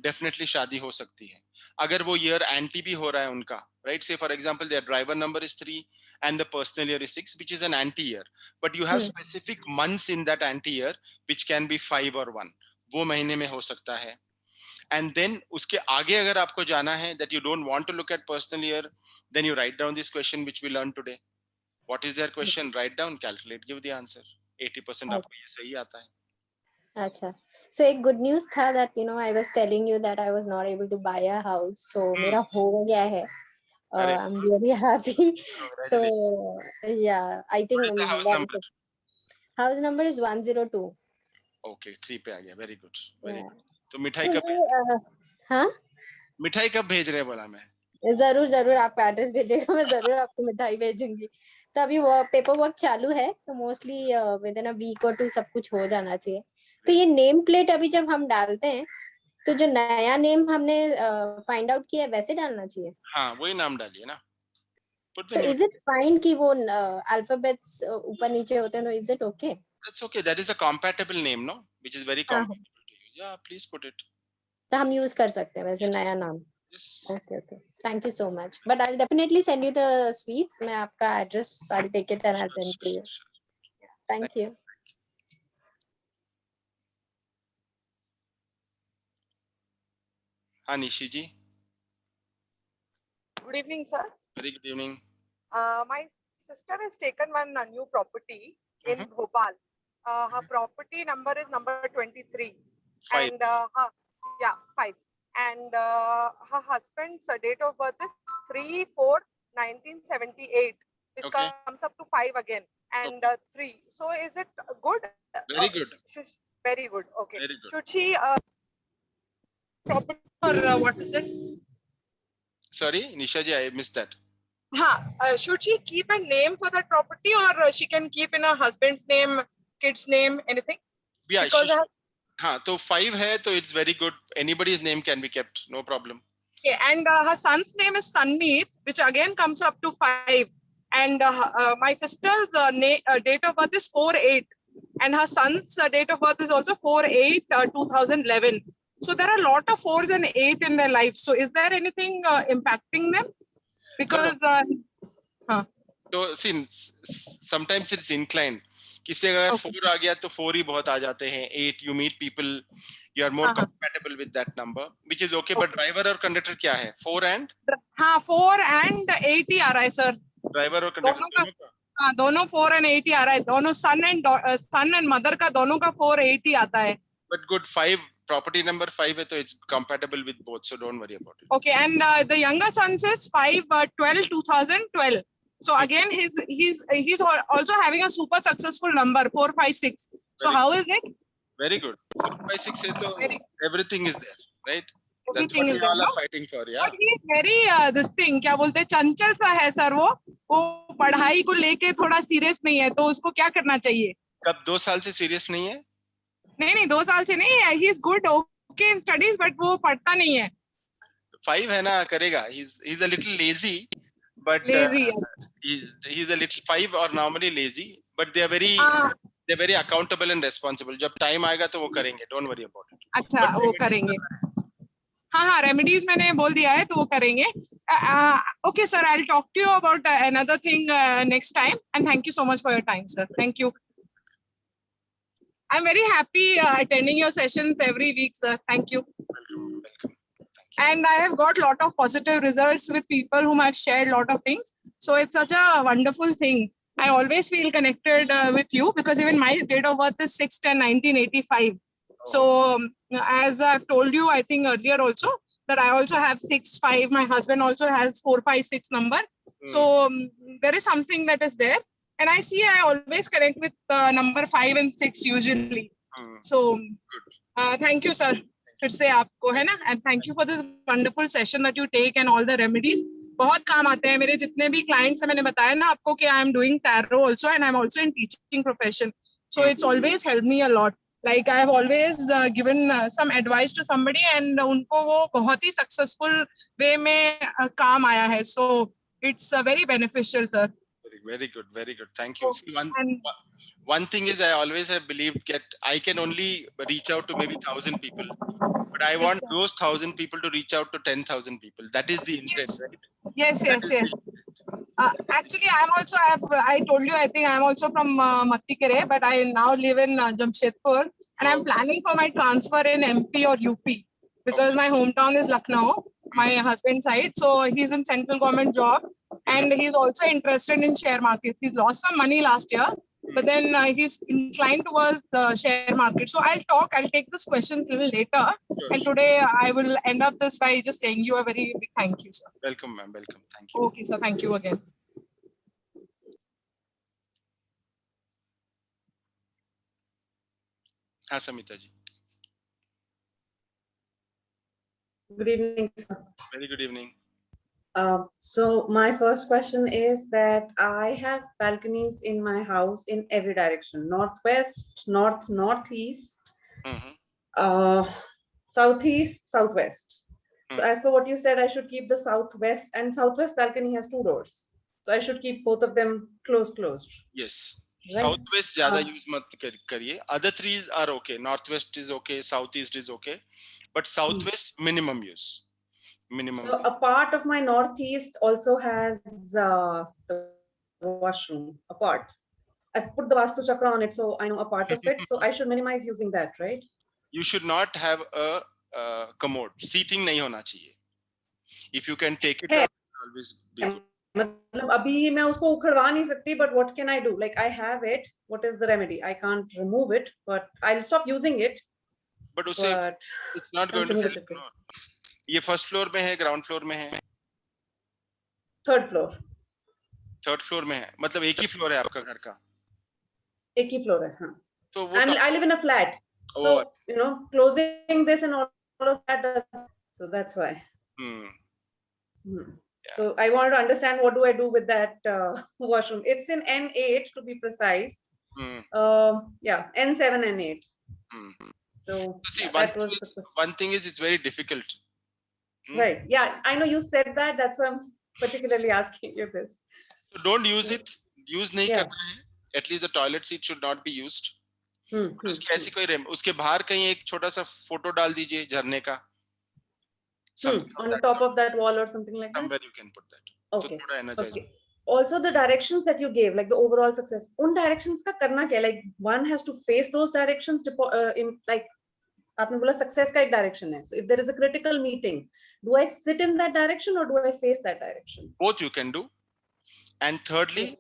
Speaker 1: Definitely शादी हो सकती है. अगर वो year anti भी हो रहा है उनका, right? Say for example, their driver number is 3 and the personal year is 6, which is an anti year. But you have specific months in that anti year, which can be 5 or 1. वो महीने में हो सकता है. And then उसके आगे अगर आपको जाना है that you don't want to look at personal year, then you write down this question which we learned today. What is their question? Write down, calculate, give the answer. 80% आपको ये सही आता है.
Speaker 5: अच्छा, so एक good news था that I was telling you that I was not able to buy a house, so मेरा हो गया है. I'm really happy. So yeah, I think
Speaker 1: What is the house number?
Speaker 5: House number is 102.
Speaker 1: Okay, 3 पे आ गया. Very good. Very good. तो
Speaker 5: मिठाई कब? हाँ,
Speaker 1: मिठाई कब भेज रहे हैं बोला मैं?
Speaker 5: जरूर आपका एड्रेस भेजेगा, मैं जरूर आपको मिठाई भेजूंगी. तो अभी वो पेपर वर्क चालू है, तो mostly within a week और 2 सब कुछ हो जाना चाहिए. तो ये नेम प्लेट अभी जब हम डालते हैं, तो जो नया नेम हमने फाइंड आउट किया है वैसे डालना चाहिए.
Speaker 1: हाँ, वही नाम डालिए ना.
Speaker 5: तो इज इट फाइन कि वो अल्फाबेट्स ऊपर नीचे होते हैं, तो is it okay?
Speaker 1: That's okay. That is a compatible name, no? Which is very compatible to use. Yeah, please put it.
Speaker 5: तो हम यूज कर सकते हैं वैसे नया नाम. Okay thank you so much. But I will definitely send you the sweets. मैं आपका address sorry take it and I send to you. Thank you.
Speaker 1: हाँ निशी जी.
Speaker 6: Good evening, sir.
Speaker 1: Very good evening.
Speaker 6: My sister has taken one new property in Bhopal. Her property number is number 23.
Speaker 1: 5.
Speaker 6: And 5. And her husband's date of birth is 3/4/1978. This comes up to 5 again. And 3. So is it good?
Speaker 1: Very good.
Speaker 6: Very good. Okay.
Speaker 1: Very good.
Speaker 6: Should she property or what is it?
Speaker 1: Sorry, Nisha ji, I missed that.
Speaker 6: Should she keep a name for that property, or she can keep in her husband's name, kid's name, anything?
Speaker 1: Yeah,
Speaker 6: because
Speaker 1: so 5 hai, so it's very good. Anybody's name can be kept, no problem.
Speaker 6: Okay, and her son's name is Sanmeet, which again comes up to 5. And my sister's date of birth is 4/8, and her son's date of birth is also 4/8/2011. So there are a lot of 4s and 8 in their life. So is there anything impacting them? Because
Speaker 1: so see, sometimes it's inclined. किसी अगर 4 आ गया तो 4 ही बहुत आ जाते हैं. 8 you meet people, you are more compatible with that number, which is okay. But driver और conductor क्या है? 4 and
Speaker 6: 4 and 8 ही आ रहा है sir.
Speaker 1: Driver और conductor
Speaker 6: दोनों 4 and 8 ही आ रहा है. दोनों son and mother का दोनों का 4/8 ही आता है.
Speaker 1: But good, 5 property number 5 है तो it's compatible with both, so don't worry about it.
Speaker 6: Okay, and the younger son says 5/12/2012. So again, he's also having a super successful number 456. So how is it?
Speaker 1: Very good. 4, 5, 6 है तो everything is there, right?
Speaker 6: everything is
Speaker 1: what we
Speaker 6: there.
Speaker 1: all
Speaker 6: No?
Speaker 1: are fighting for, yeah.
Speaker 6: But he is very this thing क्या बोलते हैं चंचल सा है sir वो पढ़ाई को लेके थोड़ा सीरियस नहीं है तो उसको क्या करना चाहिए?
Speaker 1: कब 2 साल से सीरियस नहीं है?
Speaker 6: नहीं 2 साल से नहीं है. He is good okay in studies but वो पढ़ता नहीं है.
Speaker 1: 5 है ना, करेगा. He's a little lazy, but
Speaker 6: Lazy.
Speaker 1: he's a little 5 or normally lazy, but they are very accountable and responsible. जब time आएगा तो वो करेंगे. Don't worry about it.
Speaker 6: अच्छा वो करेंगे. हाँ रेमेडीज मैंने बोल दिया है तो वो करेंगे. Okay sir, I'll talk to you about another thing next time, and thank you so much for your time, sir. Thank you. I'm very happy attending your sessions every week, sir. Thank you.
Speaker 1: Welcome.
Speaker 6: And I have got a lot of positive results with people whom I've shared a lot of things. So it's such a wonderful thing. I always feel connected with you because even my date of birth is 6/10/1985. So as I've told you, I think earlier also, that I also have 6/5. My husband also has 4/5/6 number. So there is something that is there. And I see I always connect with number 5 and 6 usually. So thank you, sir. फिर से आपको है ना, and thank you for this wonderful session that you take and all the remedies. बहुत काम आते हैं मेरे जितने भी clients हैं. मैंने बताया ना आपको कि I am doing tarot also and I am also in teaching profession. So it's always helped me a lot. Like I have always given some advice to somebody and उनको वो बहुत ही successful way में काम आया है. So it's very beneficial, sir.
Speaker 1: Very good. Thank you. See,
Speaker 6: And
Speaker 1: one thing is I always have believed that I can only reach out to maybe 1,000 people, but I want those 1,000 people to reach out to 10,000 people. That is the intent,
Speaker 6: Yes.
Speaker 1: right?
Speaker 6: Yes. Actually, I told you, I think I'm also from Mattikere, but I now live in Jamshedpur, and I'm planning for my transfer in MP or UP because my hometown is Lucknow, my husband's side. So he's in central government job, and he's also interested in share market. He's lost some money last year, but then he's inclined towards the share market. So I'll take this questions a little later.
Speaker 1: Sure.
Speaker 6: And today I will end up this by just saying you a very big thank you, sir.
Speaker 1: Welcome, ma'am. Welcome. Thank you.
Speaker 6: Okay, sir. Thank you again.
Speaker 1: हाँ, समिता जी.
Speaker 7: Good evening, sir.
Speaker 1: Very good evening.
Speaker 7: So my first question is that I have balconies in my house in every direction: northwest, northeast, southeast, southwest. So as per what you said, I should keep the southwest, and southwest balcony has 2 doors. So I should keep both of them closed.
Speaker 1: Yes.
Speaker 7: Right.
Speaker 1: Southwest ज़्यादा use मत करिए. Other 3 are okay. Northwest is okay. Southeast is okay. But southwest minimum use.
Speaker 7: So a part of my northeast also has the washroom, a part. I've put the Vastu Chakra on it, so I know a part of it. So I should minimize using that, right?
Speaker 1: You should not have a commode. Seating नहीं होना चाहिए. If you can take it out, always be good.
Speaker 7: मतलब अभी मैं उसको उखड़वा नहीं सकती, but what can I do? Like I have it. What is the remedy? I can't remove it, but I'll stop using it.
Speaker 1: But उसे it's not going to help. No. ये first floor में है, ground floor में है?
Speaker 7: Third floor.
Speaker 1: Third floor में है. मतलब एक ही floor है आपका घर का?
Speaker 7: एक ही floor है, हाँ.
Speaker 1: तो वो
Speaker 7: And I live in a flat. So, you know, closing this and all of that, so that's why. Yeah. So I want to understand what do I do with that washroom. It's in N8 to be precise. Yeah, N7, N8. So
Speaker 1: see,
Speaker 7: that was the question.
Speaker 1: One thing is it's very difficult.
Speaker 7: Right. Yeah, I know you said that. That's why I'm particularly asking you this.
Speaker 1: So don't use it. Use नहीं करना है. At least the toilet seat should not be used. उसकी ऐसी कोई उसके बाहर कहीं एक छोटा सा फोटो डाल दीजिए झरने का.
Speaker 7: On top of that wall or something like that.
Speaker 1: Somewhere you can put that.
Speaker 7: Okay. Okay. Also the directions that you gave, like the overall success. उन directions का करना क्या? Like one has to face those directions. Like आपने बोला success का एक direction है. So if there is a critical meeting, do I sit in that direction or do I face that direction?
Speaker 1: Both you can do. And thirdly,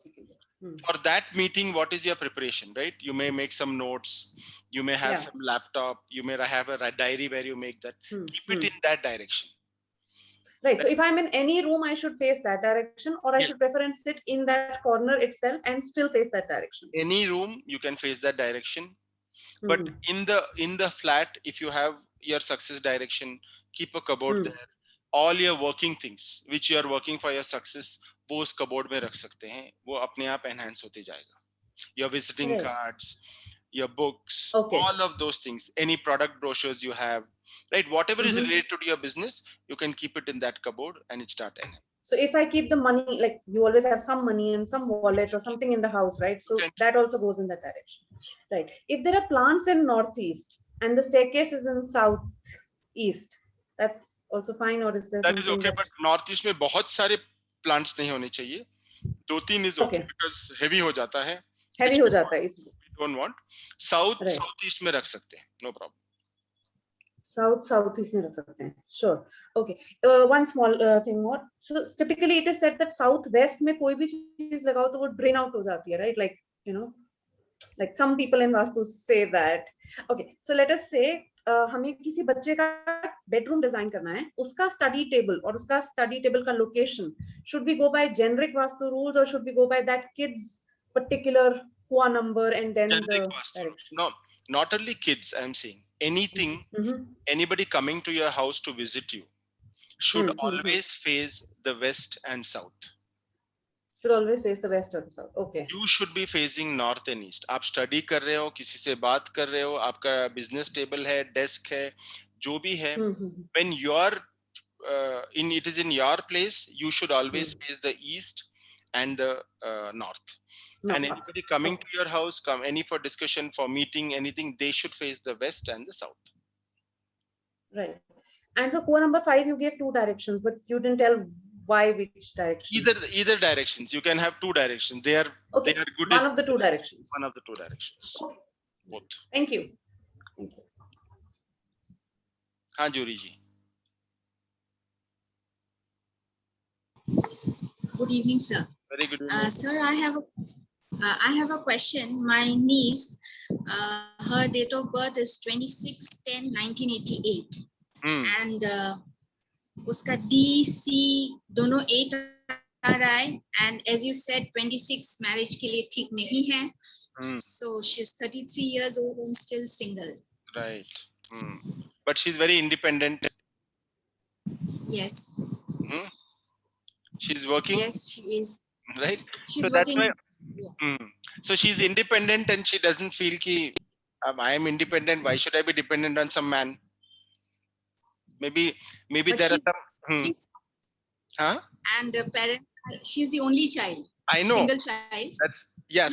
Speaker 1: for that meeting, what is your preparation, right? You may make some notes. You may have some laptop. You may have a diary where you make that. Keep it in that direction.
Speaker 7: Right. So if I'm in any room, I should face that direction, or I should prefer and sit in that corner itself and still face that direction.
Speaker 1: Any room, you can face that direction. But in the flat, if you have your success direction, keep a cupboard there. All your working things which you are working for your success, वो उस cupboard में रख सकते हैं, वो अपने आप enhance होते जाएगा. Your visiting cards, your books, all of those things, any product brochures you have, right? Whatever is related to your business, you can keep it in that cupboard and it start enhancing.
Speaker 7: So if I keep the money, like you always have some money in some wallet or something in the house, right? So that also goes in that direction, right? If there are plants in northeast and the staircase is in southeast, that's also fine, or is there
Speaker 1: that
Speaker 7: something
Speaker 1: is okay, but northeast में बहुत सारे plants नहीं होने चाहिए. 2-3 is okay because heavy हो जाता है.
Speaker 7: Heavy हो जाता है इसलिए.
Speaker 1: We don't want. Southeast में रख सकते हैं, no problem.
Speaker 7: Southeast में रख सकते हैं. Sure. Okay. One small thing more. So typically it is said that southwest में कोई भी चीज लगाओ तो वो drain out हो जाती है, right? Like, you know, like some people in Vastu say that. Okay. So let us say हमें किसी बच्चे का bedroom design करना है, उसका study table और उसका study table का location. Should we go by generic Vastu rules or should we go by that kid's particular Hua number and then generic the direction?
Speaker 1: No, not only kids, I'm saying. Anything, anybody coming to your house to visit you should always face the west and south.
Speaker 7: Should always face the west or the south. Okay.
Speaker 1: You should be facing north and east. आप study कर रहे हो, किसी से बात कर रहे हो, आपका business table है, desk है, जो भी है. When you are it is in your place, you should always face the east and the north. And anybody coming to your house, any for discussion, for meeting, anything, they should face the west and the south.
Speaker 7: Right. And for core number 5, you gave 2 directions, but you didn't tell why which direction.
Speaker 1: Either directions. You can have 2 directions. They are
Speaker 7: okay.
Speaker 1: They are good.
Speaker 7: One of the 2 directions.
Speaker 1: One of the 2 directions.
Speaker 7: Okay.
Speaker 1: Both.
Speaker 7: Thank you. Thank you.
Speaker 1: हाँ Juri ji.
Speaker 8: Good evening, sir.
Speaker 1: Very good evening.
Speaker 8: Sir, I have a question. My niece, her date of birth is 26/10/1988, and uska DC दोनों 8 आ रहा है, and as you said, 26 marriage के लिए ठीक नहीं है. So she's 33 years old and still single.
Speaker 1: Right. But she's very independent.
Speaker 8: Yes.
Speaker 1: She's working.
Speaker 8: Yes, she is.
Speaker 1: Right.
Speaker 8: She's
Speaker 1: so that's
Speaker 8: working.
Speaker 1: why. So she's independent and she doesn't feel ki I am independent. Why should I be dependent on some man? Maybe but there are some. Huh?
Speaker 8: And the parent, she's the only child.
Speaker 1: I know.
Speaker 8: Single child.
Speaker 1: That's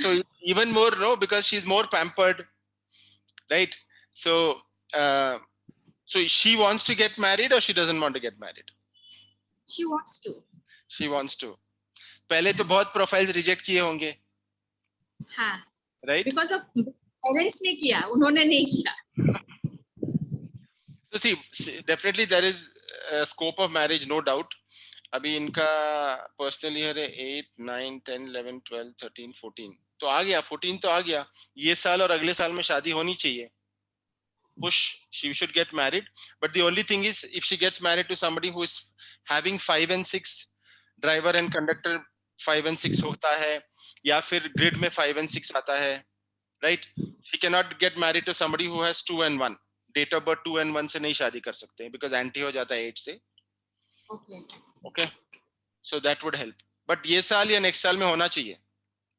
Speaker 1: So even more because she's more pampered, right? So so she wants to get married or she doesn't want to get married?
Speaker 8: She wants to.
Speaker 1: She wants to. पहले तो बहुत profiles reject किए होंगे.
Speaker 8: हाँ.
Speaker 1: Right?
Speaker 8: Because of parents ने किया, उन्होंने नहीं किया.
Speaker 1: So see, definitely there is a scope of marriage, no doubt. अभी इनका personal year है 8, 9, 10, 11, 12, 13, 14. तो आ गया 14 तो आ गया. ये साल और अगले साल में शादी होनी चाहिए. Push, she should get married. But the only thing is, if she gets married to somebody who is having 5 and 6, driver and conductor 5 and 6 होता है, या फिर grid में 5 and 6 आता है, right? She cannot get married to somebody who has 2 and 1. Date of birth 2 and 1 से नहीं शादी कर सकते हैं, because anti हो जाता है 8 से. Okay. So that would help. But ये साल या next साल में होना चाहिए.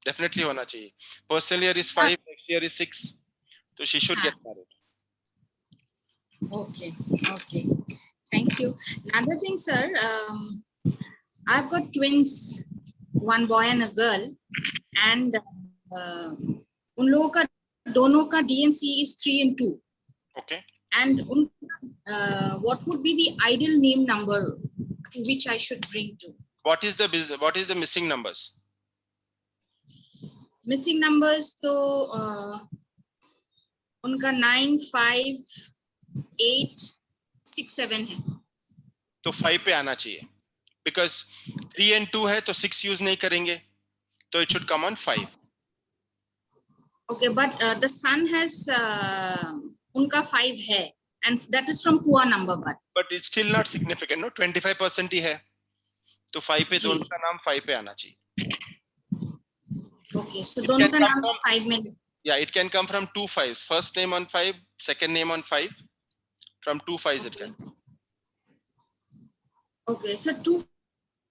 Speaker 1: Definitely होना चाहिए. Personal year is 5, next year is 6. So she should get married.
Speaker 8: Okay. Thank you. Another thing, sir, I've got twins, one boy and a girl, and उन लोगों का दोनों का DNC is 3 and 2.
Speaker 1: Okay.
Speaker 8: And what would be the ideal name number to which I should bring to?
Speaker 1: What is the missing numbers?
Speaker 8: Missing numbers तो उनका 9, 5, 8, 6, 7 है.
Speaker 1: तो 5 पे आना चाहिए. Because 3 and 2 है तो 6 use नहीं करेंगे. तो it should come on 5.
Speaker 8: Okay, but the son has उनका 5 है, and that is from Kua number but.
Speaker 1: But it's still not significant, no? 25% ही है. तो 5 पे दोनों का नाम 5 पे आना चाहिए.
Speaker 8: Okay, so दोनों का नाम 5 में.
Speaker 1: Yeah, it can come from 2 5s. First name on 5, second name on 5. From 2 5s it can.
Speaker 8: Okay, so 2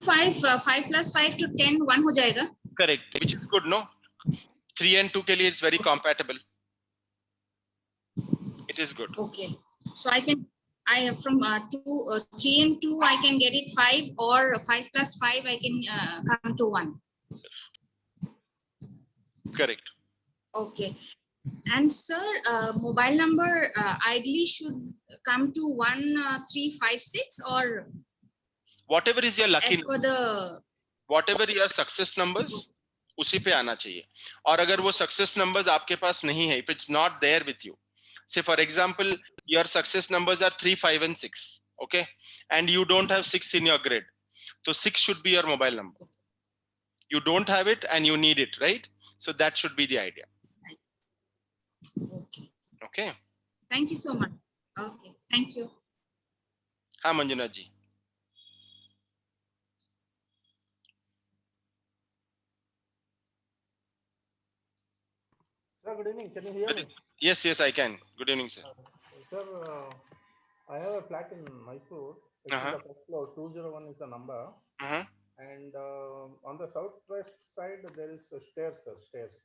Speaker 8: 5 5 plus 5 to 10 1 हो जाएगा.
Speaker 1: Correct, which is good, no? 3 and 2 के लिए it's very compatible. It is good.
Speaker 8: Okay, so I have from 3 and 2 I can get it 5, or 5 plus 5 I can come to 1.
Speaker 1: Correct.
Speaker 8: Okay. And sir, mobile number ideally should come to 1356, or
Speaker 1: Whatever is your lucky
Speaker 8: as per the
Speaker 1: whatever your success numbers, उसी पे आना चाहिए. और अगर वो success numbers आपके पास नहीं है, if it's not there with you, say for example your success numbers are 3 5 and 6, okay, and you don't have 6 in your grid, so 6 should be your mobile number. You don't have it and you need it, right? So that should be the idea.
Speaker 8: Okay.
Speaker 1: Okay.
Speaker 8: Thank you so much. Okay, thank you.
Speaker 1: हाँ मंजुनाथ जी.
Speaker 9: Sir, good evening. Can you hear me?
Speaker 1: Yes, yes, I can. Good evening, sir.
Speaker 9: Sir, I have a flat in Mysore. It's in the first floor. 201 is the number. And on the southwest side, there is stairs, sir. Stairs.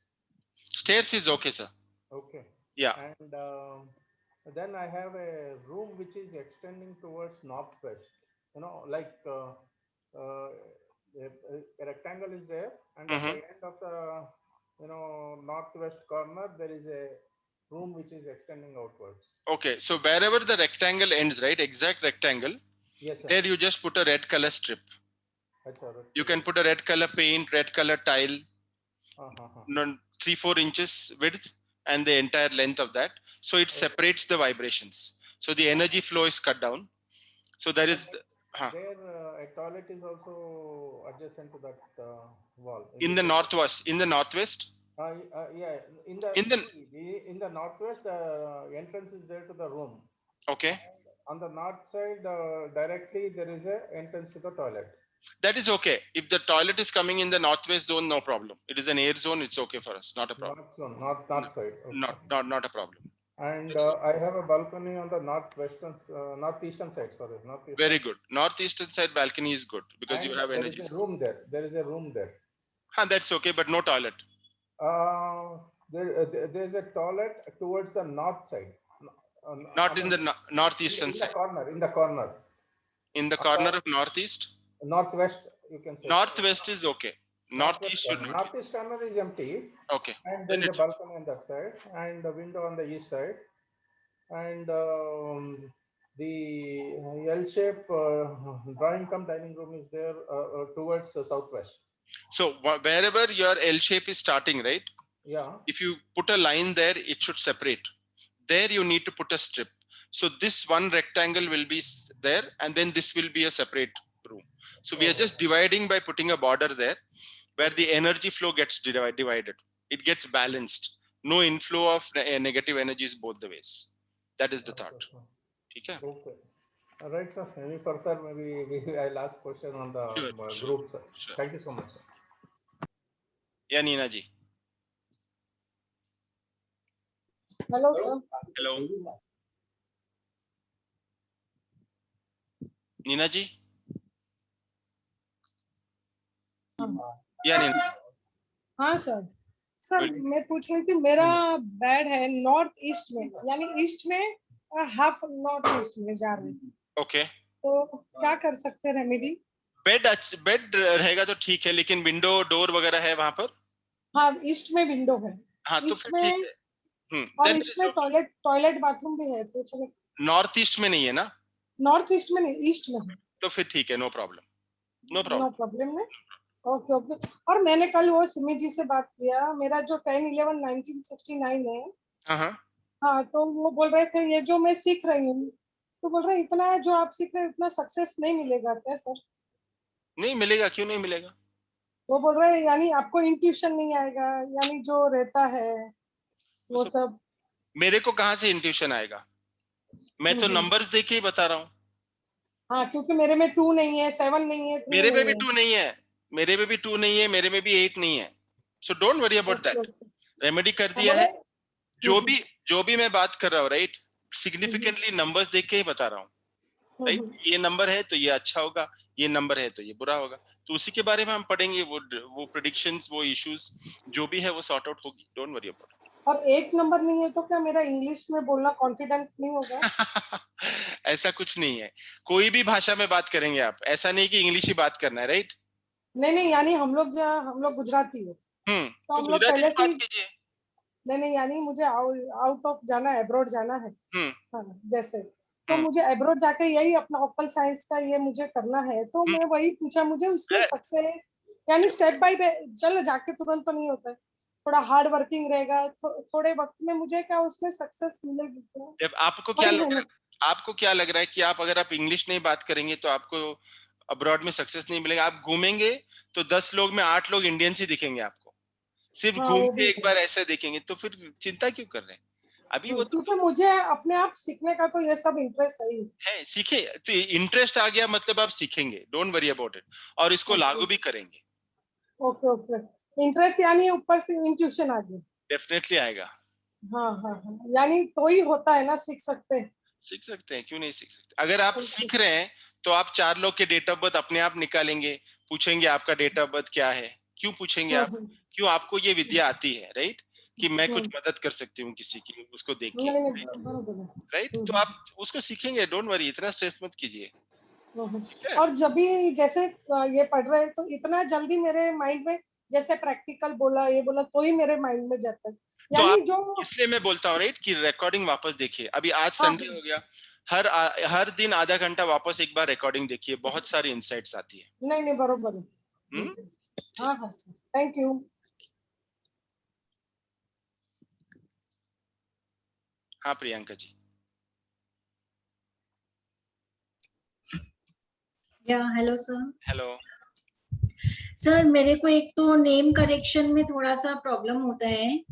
Speaker 1: Stairs is okay, sir.
Speaker 9: Okay.
Speaker 1: Yeah.
Speaker 9: And then I have a room which is extending towards northwest. You know, like a rectangle is there, and at the end of the northwest corner there is a room which is extending outwards.
Speaker 1: Okay, so wherever the rectangle ends, right, exact rectangle,
Speaker 9: yes, sir.
Speaker 1: There you just put a red color strip. You can put a red color paint, red color tile, 3-4 inches width and the entire length of that, so it separates the vibrations, so the energy flow is cut down. So there is
Speaker 9: there a toilet is also adjacent to that wall.
Speaker 1: In the northwest.
Speaker 9: Yeah, in the northwest, the entrance is there to the room.
Speaker 1: Okay.
Speaker 9: On the north side, directly there is a entrance to the toilet.
Speaker 1: That is okay. If the toilet is coming in the northwest zone, no problem. It is an air zone. It's okay for us. Not a problem.
Speaker 9: North zone, north side. Okay.
Speaker 1: Not a problem.
Speaker 9: And I have a balcony on the northeastern side. Sorry, northeastern.
Speaker 1: Very good. Northeastern side balcony is good because you have energy.
Speaker 9: There is a room there. There is a room there.
Speaker 1: That's okay, but no toilet.
Speaker 9: There is a toilet towards the north side.
Speaker 1: Not in the northeastern side.
Speaker 9: In the corner.
Speaker 1: In the corner of northeast?
Speaker 9: Northwest, you can say.
Speaker 1: Northwest is okay. Northeast should not.
Speaker 9: Northeast corner is empty.
Speaker 1: Okay.
Speaker 9: And there is a balcony on that side and a window on the east side. And the L-shape drawing cum dining room is there towards the southwest.
Speaker 1: So wherever your L shape is starting, right?
Speaker 9: Yeah.
Speaker 1: If you put a line there, it should separate. There you need to put a strip. So this one rectangle will be there and then this will be a separate room. So we are just dividing by putting a border there where the energy flow gets divided. It gets balanced. No inflow of negative energies both the ways. That is the thought. Okay.
Speaker 9: All right, sir. Any further, maybe I'll ask question on the group, sir.
Speaker 1: Sure.
Speaker 9: Thank you so much, sir.
Speaker 1: Yeah, Neena ji.
Speaker 10: Hello, sir.
Speaker 1: Hello. Neena ji. Yeah, Neena.
Speaker 10: हाँ sir. Sir मैं पूछ रही थी मेरा bed है north east में, यानी east में और हाफ नॉर्थ ईस्ट में जा रही है.
Speaker 1: ओके.
Speaker 10: तो क्या कर सकते हैं रेमेडी?
Speaker 1: बेड रहेगा तो ठीक है, लेकिन विंडो डोर वगैरह है वहां पर?
Speaker 10: हाँ, ईस्ट में विंडो है.
Speaker 1: हाँ, तो
Speaker 10: ईस्ट में और ईस्ट में टॉयलेट बाथरूम भी है, तो चलो.
Speaker 1: नॉर्थ ईस्ट में नहीं है ना?
Speaker 10: नॉर्थ ईस्ट में नहीं, ईस्ट में है.
Speaker 1: तो फिर ठीक है, नो प्रॉब्लम. नो
Speaker 10: प्रॉब्लम है. Okay okay. और मैंने कल वो सिमी जी से बात किया, मेरा जो 10/11/1969 है. हाँ, तो वो बोल रहे थे ये जो मैं सीख रही हूँ, तो बोल रहे इतना जो आप सीख रहे हैं इतना सक्सेस नहीं मिलेगा क्या सर?
Speaker 1: नहीं मिलेगा, क्यों नहीं मिलेगा?
Speaker 10: वो बोल रहे हैं यानी आपको इंट्यूशन नहीं आएगा, यानी जो रहता है वो सब.
Speaker 1: मेरे को कहाँ से इंट्यूशन आएगा? मैं तो नंबर्स देख के ही बता रहा हूँ.
Speaker 10: हाँ, क्योंकि मेरे में 2 नहीं है, 7 नहीं है.
Speaker 1: मेरे में भी 2 नहीं है, मेरे में भी 2 नहीं है, मेरे में भी 8 नहीं है. सो don't worry about that. Remedy कर दिया है. जो भी मैं बात कर रहा हूँ, राइट, सिग्निफिकेंटली नंबर्स देख के ही बता रहा हूँ, राइट? ये नंबर है तो ये अच्छा होगा, ये नंबर है तो ये बुरा होगा, तो उसी के बारे में हम पढ़ेंगे। वो प्रेडिक्शंस, वो इश्यूज जो भी है वो सॉर्ट आउट होगी, डोंट वरी अबाउट इट।
Speaker 10: और एक नंबर नहीं है तो क्या मेरा इंग्लिश में बोलना कॉन्फिडेंट नहीं होगा?
Speaker 1: ऐसा कुछ नहीं है, कोई भी भाषा में बात करेंगे आप, ऐसा नहीं कि इंग्लिश ही बात करना है, राइट?
Speaker 10: नहीं, यानी हम लोग गुजराती है, तो हम लोग
Speaker 1: गुजराती
Speaker 10: पहले
Speaker 1: में
Speaker 10: से
Speaker 1: बात
Speaker 10: ही
Speaker 1: कीजिए।
Speaker 10: नहीं, यानी मुझे आउट ऑफ जाना है, अब्रॉड जाना है। हाँ, जैसे तो मुझे अब्रॉड जाके यही अपना ओपन साइंस का ये मुझे करना है, तो मैं वही पूछा, मुझे उसमें सक्सेस यानी स्टेप बाय चल जाके तुरंत तो नहीं होता है, थोड़ा हार्ड वर्किंग रहेगा, थोड़े वक्त में मुझे क्या उसमें सक्सेस मिलेगी क्या?
Speaker 1: जब आपको क्या लग रहा है कि आप अगर आप इंग्लिश नहीं बात करेंगे तो आपको अब्रॉड में सक्सेस नहीं मिलेगा? आप घूमेंगे तो 10 लोग में 8 लोग इंडियंस ही दिखेंगे आपको, सिर्फ घूम के एक बार ऐसे देखेंगे, तो फिर चिंता क्यों कर रहे हैं अभी? वो
Speaker 10: क्योंकि मुझे अपने आप सीखने का तो ये सब इंटरेस्ट
Speaker 1: है, सीखे तो इंटरेस्ट आ गया मतलब आप सीखेंगे, डोंट वरी अबाउट इट, और इसको लागू भी करेंगे।
Speaker 10: ओके, इंटरेस्ट यानी ऊपर से इंट्यूशन आ गया,
Speaker 1: डेफिनेटली आएगा।
Speaker 10: हाँ, यानी तो ही होता है ना, सीख सकते हैं,
Speaker 1: क्यों नहीं सीख सकते? अगर आप सीख रहे हैं तो आप 4 लोग के डेट ऑफ बर्थ अपने आप निकालेंगे, पूछेंगे आपका डेट ऑफ बर्थ क्या है। क्यों पूछेंगे आप? क्यों आपको ये विद्या आती है, राइट? कि मैं कुछ मदद कर सकती हूँ किसी की, उसको देख के, राइट? तो आप उसको सीखेंगे, डोंट वरी, इतना स्ट्रेस मत कीजिए।
Speaker 10: और जब भी जैसे ये पढ़ रहे हैं तो इतना जल्दी मेरे माइंड में, जैसे प्रैक्टिकल बोला, ये बोला, तो ही मेरे माइंड में जाता है, यानी जो
Speaker 1: इसलिए मैं बोलता हूँ, राइट, कि रिकॉर्डिंग वापस देखिए। अभी आज संडे हो गया, हर दिन आधा घंटा वापस एक बार रिकॉर्डिंग देखिए, बहुत सारी इंसाइट्स आती है।
Speaker 10: नहीं, बरोबर है। हाँ सर, थैंक यू।
Speaker 1: हाँ Priyanka ji.
Speaker 11: Hello sir.
Speaker 1: Hello
Speaker 11: sir, मेरे को एक तो नेम करेक्शन में थोड़ा सा प्रॉब्लम होता है।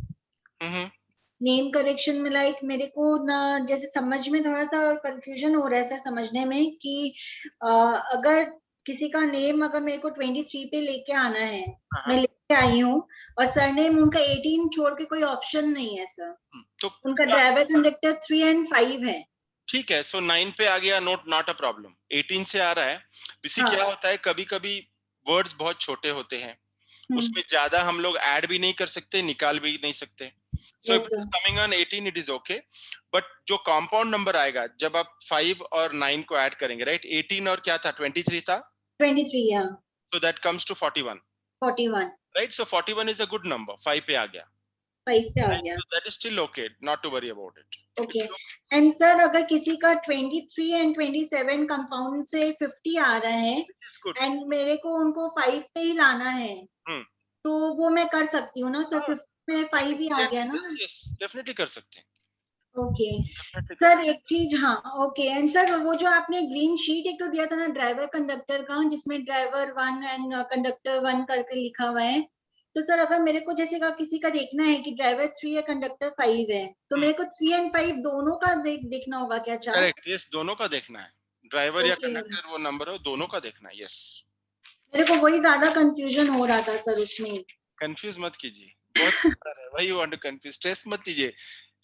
Speaker 11: नेम करेक्शन में लाइक मेरे को ना, जैसे समझ में थोड़ा सा कंफ्यूजन हो रहा है सर समझने में कि अगर किसी का नेम अगर मेरे को 23 पे लेके आना है, मैं लेके आई हूँ, और सरनेम उनका 18 छोड़ के कोई ऑप्शन नहीं है सर,
Speaker 1: तो
Speaker 11: उनका ड्राइवर कंडक्टर 3 और 5 है।
Speaker 1: ठीक है, सो 9 पे आ गया, नॉट अ प्रॉब्लम। 18 से आ रहा है, इसी क्या होता है, कभी कभी वर्ड्स बहुत छोटे होते हैं, उसमें ज्यादा हम लोग ऐड भी नहीं कर सकते, निकाल भी नहीं सकते। So if it is coming on 18, it is okay. But जो compound number आएगा जब आप 5 और 9 को ऐड करेंगे, right? 18 और क्या था? 23 था?
Speaker 11: 23, yeah.
Speaker 1: So that comes to 41.
Speaker 11: 41.
Speaker 1: Right? So 41 is a good number. 5 पे आ गया.
Speaker 11: 5 पे आ गया.
Speaker 1: So that is still okay. Not to worry about it.
Speaker 11: Okay. And sir, अगर किसी का 23 and 27 compound से 50 आ रहा है, and मेरे को उनको 5 पे ही लाना है, तो वो मैं कर सकती हूँ ना सर? 50 में 5 ही आ गया ना?
Speaker 1: Yes, definitely कर सकते हैं।
Speaker 11: ओके सर, एक चीज, हाँ ओके। एंड सर, वो जो आपने ग्रीन शीट एक तो दिया था ना ड्राइवर कंडक्टर का, जिसमें ड्राइवर 1 एंड कंडक्टर 1 करके लिखा हुआ है, तो सर अगर मेरे को जैसे का किसी का देखना है कि ड्राइवर 3 है कंडक्टर 5 है, तो मेरे को 3 एंड 5 दोनों का देखना होगा क्या?
Speaker 1: करेक्ट, यस, दोनों का देखना है, ड्राइवर या कंडक्टर वो नंबर हो, दोनों का देखना है। यस,
Speaker 11: मेरे को वही ज्यादा कंफ्यूजन हो रहा था सर उसमें।
Speaker 1: कंफ्यूज मत कीजिए, बहुत why you want to confuse, stress मत लीजिए।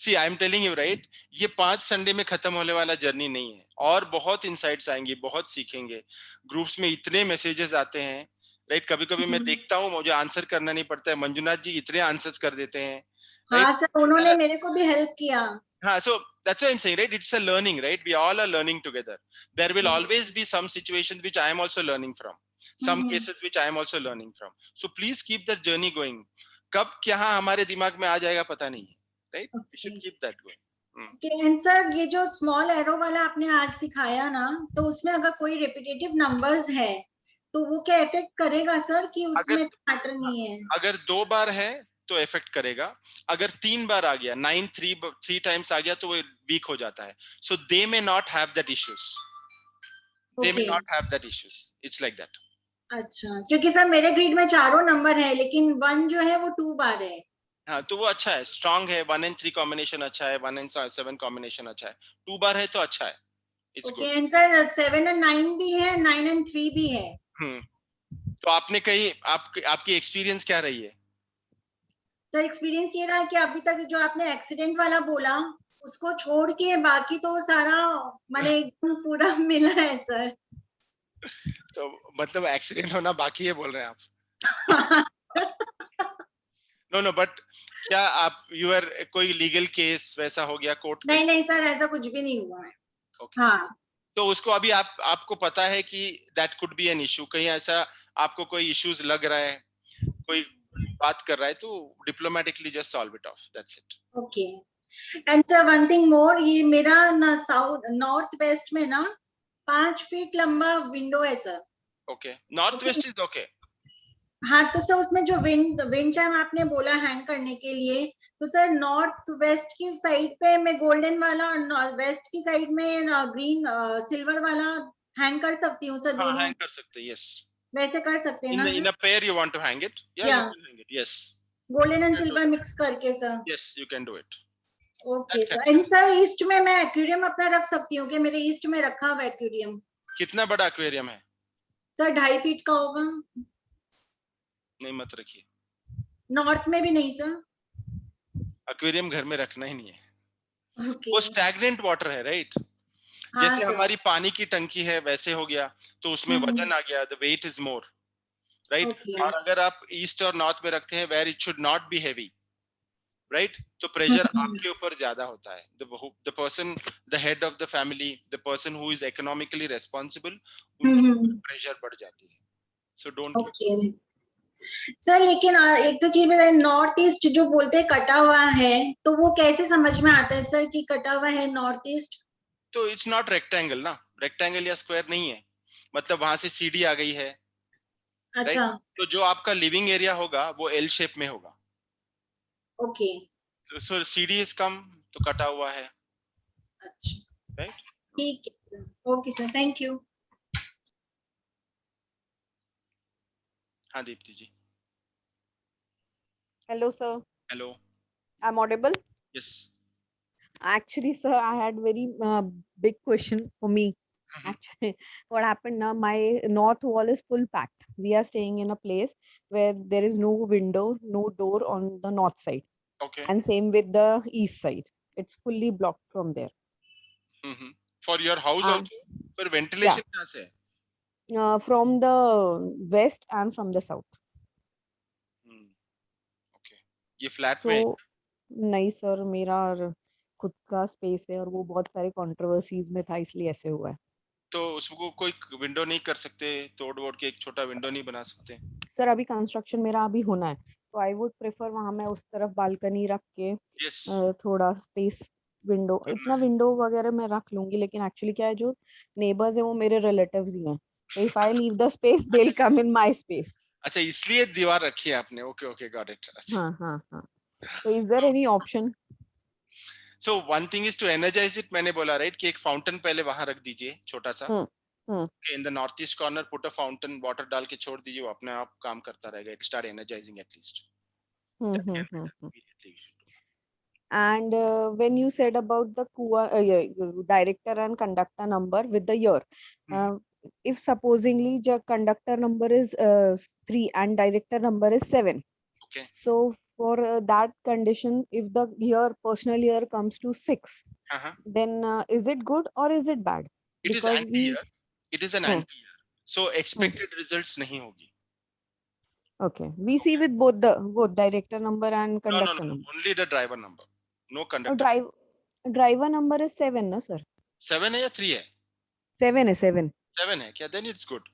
Speaker 1: See I am telling you, right, ये 5 संडे में खत्म होने वाला जर्नी नहीं है, और बहुत इनसाइट्स आएंगी, बहुत सीखेंगे। ग्रुप्स में इतने मैसेजेस आते हैं, राइट, कभी कभी मैं देखता हूँ, मुझे आंसर करना नहीं पड़ता है, मंजुनाथ जी इतने आंसर्स कर देते हैं।
Speaker 11: हाँ सर, उन्होंने मेरे को भी हेल्प किया।
Speaker 1: हाँ, so that's what I'm saying, right? It's a learning, right? We all are learning together. There will always be some situations which I am also learning from, some cases which I am also learning from. So please keep that journey going. कब क्या हमारे दिमाग में आ जाएगा पता नहीं, right? We should keep that going.
Speaker 11: And sir, ये जो स्मॉल एरो वाला आपने आज सिखाया ना, तो उसमें अगर कोई रिपीटेटिव नंबर्स है तो वो क्या इफेक्ट करेगा सर, कि उसमें मैटर नहीं है?
Speaker 1: अगर 2 बार है तो इफेक्ट करेगा, अगर 3 बार आ गया, 9 3 टाइम्स आ गया, तो वो वीक हो जाता है। So they may not have that issues, they may not have that issues, it's like that.
Speaker 11: अच्छा, क्योंकि सर मेरे ग्रिड में 4 नंबर है, लेकिन 1 जो है वो 2 बार है।
Speaker 1: हाँ, तो वो अच्छा है, स्ट्रांग है, 1 and 3 कॉम्बिनेशन अच्छा है, 1 and 7 कॉम्बिनेशन अच्छा है, 2 बार है तो अच्छा है, it's good.
Speaker 11: And sir 7 and 9 भी है, 9 and 3 भी है।
Speaker 1: तो आपने कहीं आपकी एक्सपीरियंस क्या रही है?
Speaker 11: सर एक्सपीरियंस ये रहा कि अभी तक जो आपने एक्सीडेंट वाला बोला, उसको छोड़ के बाकी तो सारा मैंने एकदम पूरा मिला है सर।
Speaker 1: तो मतलब एक्सीडेंट होना बाकी है बोल रहे हैं आप? नो नो, बट क्या आप यूर कोई लीगल केस वैसा हो गया कोर्ट?
Speaker 11: नहीं नहीं सर, ऐसा कुछ भी नहीं हुआ है।
Speaker 1: Okay.
Speaker 11: हाँ,
Speaker 1: तो उसको अभी आपको पता है कि that could be an issue, कहीं ऐसा आपको कोई इश्यूज लग रहा है, कोई बात कर रहा है, तो diplomatically just solve it of, that's it.
Speaker 11: Okay. And sir one thing more, ये मेरा ना साउथ नॉर्थ वेस्ट में ना 5 फीट लंबा विंडो है sir.
Speaker 1: Okay, north west is okay.
Speaker 11: हाँ, तो सर उसमें जो विंड चाइम आपने बोला हैंग करने के लिए, तो सर नॉर्थ वेस्ट की साइड पे मैं गोल्डन वाला और नॉर्थ वेस्ट की साइड में ग्रीन सिल्वर वाला हैंग कर सकती हूँ सर?
Speaker 1: हाँ,
Speaker 11: दोनों
Speaker 1: हैंग कर सकते हैं, यस।
Speaker 11: वैसे कर सकते हैं ना
Speaker 1: in a pair you want to hang it? या you can hang it, yes.
Speaker 11: Golden and silver mix करके sir?
Speaker 1: Yes, you can do it.
Speaker 11: Okay sir. And sir east में मैं एक्वेरियम अपना रख सकती हूँ कि मेरे ईस्ट में रखा हुआ एक्वेरियम?
Speaker 1: कितना बड़ा एक्वेरियम है
Speaker 11: सर 2.5 फीट का होगा।
Speaker 1: नहीं, मत रखिए।
Speaker 11: नॉर्थ में भी नहीं सर?
Speaker 1: एक्वेरियम घर में रखना ही नहीं है।
Speaker 11: ओके।
Speaker 1: वो स्टैग्नेंट वाटर है, राइट?
Speaker 11: हाँ,
Speaker 1: जैसे
Speaker 11: सर।
Speaker 1: हमारी पानी की टंकी है वैसे हो गया, तो उसमें वजन आ गया, the weight is more, right?
Speaker 11: Okay.
Speaker 1: और अगर आप ईस्ट और नॉर्थ में रखते हैं where it should not be heavy, right, तो प्रेशर आपके ऊपर ज्यादा होता है। The person, the head of the family, the person who is economically responsible, उनकी प्रेशर बढ़ जाती है। So don't.
Speaker 11: ओके सर, लेकिन एक तो चीज बताइए, नॉर्थ ईस्ट जो बोलते हैं कटा हुआ है, तो वो कैसे समझ में आता है सर कि कटा हुआ है नॉर्थ ईस्ट?
Speaker 1: तो इट्स नॉट रेक्टेंगल ना, रेक्टेंगल या स्क्वायर नहीं है, मतलब वहां से सीडी आ गई है।
Speaker 11: अच्छा।
Speaker 1: तो जो आपका लिविंग एरिया होगा वो एल शेप में होगा।
Speaker 11: Okay.
Speaker 1: So CD is come, तो कटा हुआ है।
Speaker 11: अच्छा,
Speaker 1: राइट,
Speaker 11: ठीक है sir. Okay sir, thank you.
Speaker 1: हाँ दीप्ति जी।
Speaker 12: Hello, sir.
Speaker 1: Hello.
Speaker 12: I'm audible.
Speaker 1: Yes.
Speaker 12: Actually, sir, I had very big question for me. Actually, what happened now? My north wall is full packed. We are staying in a place where there is no window, no door on the north side.
Speaker 1: Okay.
Speaker 12: And same with the east side. It's fully blocked from there.
Speaker 1: For your house also, पर ventilation कहाँ से है?
Speaker 12: From the west and from the south.
Speaker 1: Okay. ये flat में?
Speaker 12: नहीं sir, मेरा खुद का स्पेस है और वो बहुत सारे कंट्रोवर्सीज में था, इसलिए ऐसे हुआ है।
Speaker 1: तो उसको कोई विंडो नहीं कर सकते, तोड़ के एक छोटा विंडो नहीं बना सकते?
Speaker 12: सर अभी कंस्ट्रक्शन मेरा अभी होना है, तो आई वुड प्रेफर वहां मैं उस तरफ बालकनी रख के थोड़ा स्पेस विंडो, इतना विंडो वगैरह मैं रख लूंगी, लेकिन एक्चुअली क्या है, जो नेबर्स है वो मेरे रिलेटिव्स ही हैं, तो if I leave the space they will come in my space.
Speaker 1: अच्छा, इसलिए दीवार रखी है आपने? Okay okay, got it.
Speaker 12: हाँ हाँ हाँ। तो is there any option?
Speaker 1: So one thing is to energize it, मैंने बोला राइट कि एक फाउंटेन पहले वहां रख दीजिए छोटा सा। In the northeast corner put a fountain, water डाल के छोड़ दीजिए, वो अपने आप काम करता रहेगा, it start energizing at least.
Speaker 12: And when you said about the director and conductor number with the year, if supposingly the conductor number is 3 and director number is 7,
Speaker 1: okay,
Speaker 12: so for that condition, if the personal year comes to 6, then is it good or is it bad?
Speaker 1: It is anti-year. It is an anti-year. So expected results नहीं होगी.
Speaker 12: Okay, we see with both director number and conductor number.
Speaker 1: Only the driver number. No conductor.
Speaker 12: Driver number is 7, no sir?
Speaker 1: 7 है या 3 है?
Speaker 12: 7 है, 7.
Speaker 1: 7 है क्या? Then it's good.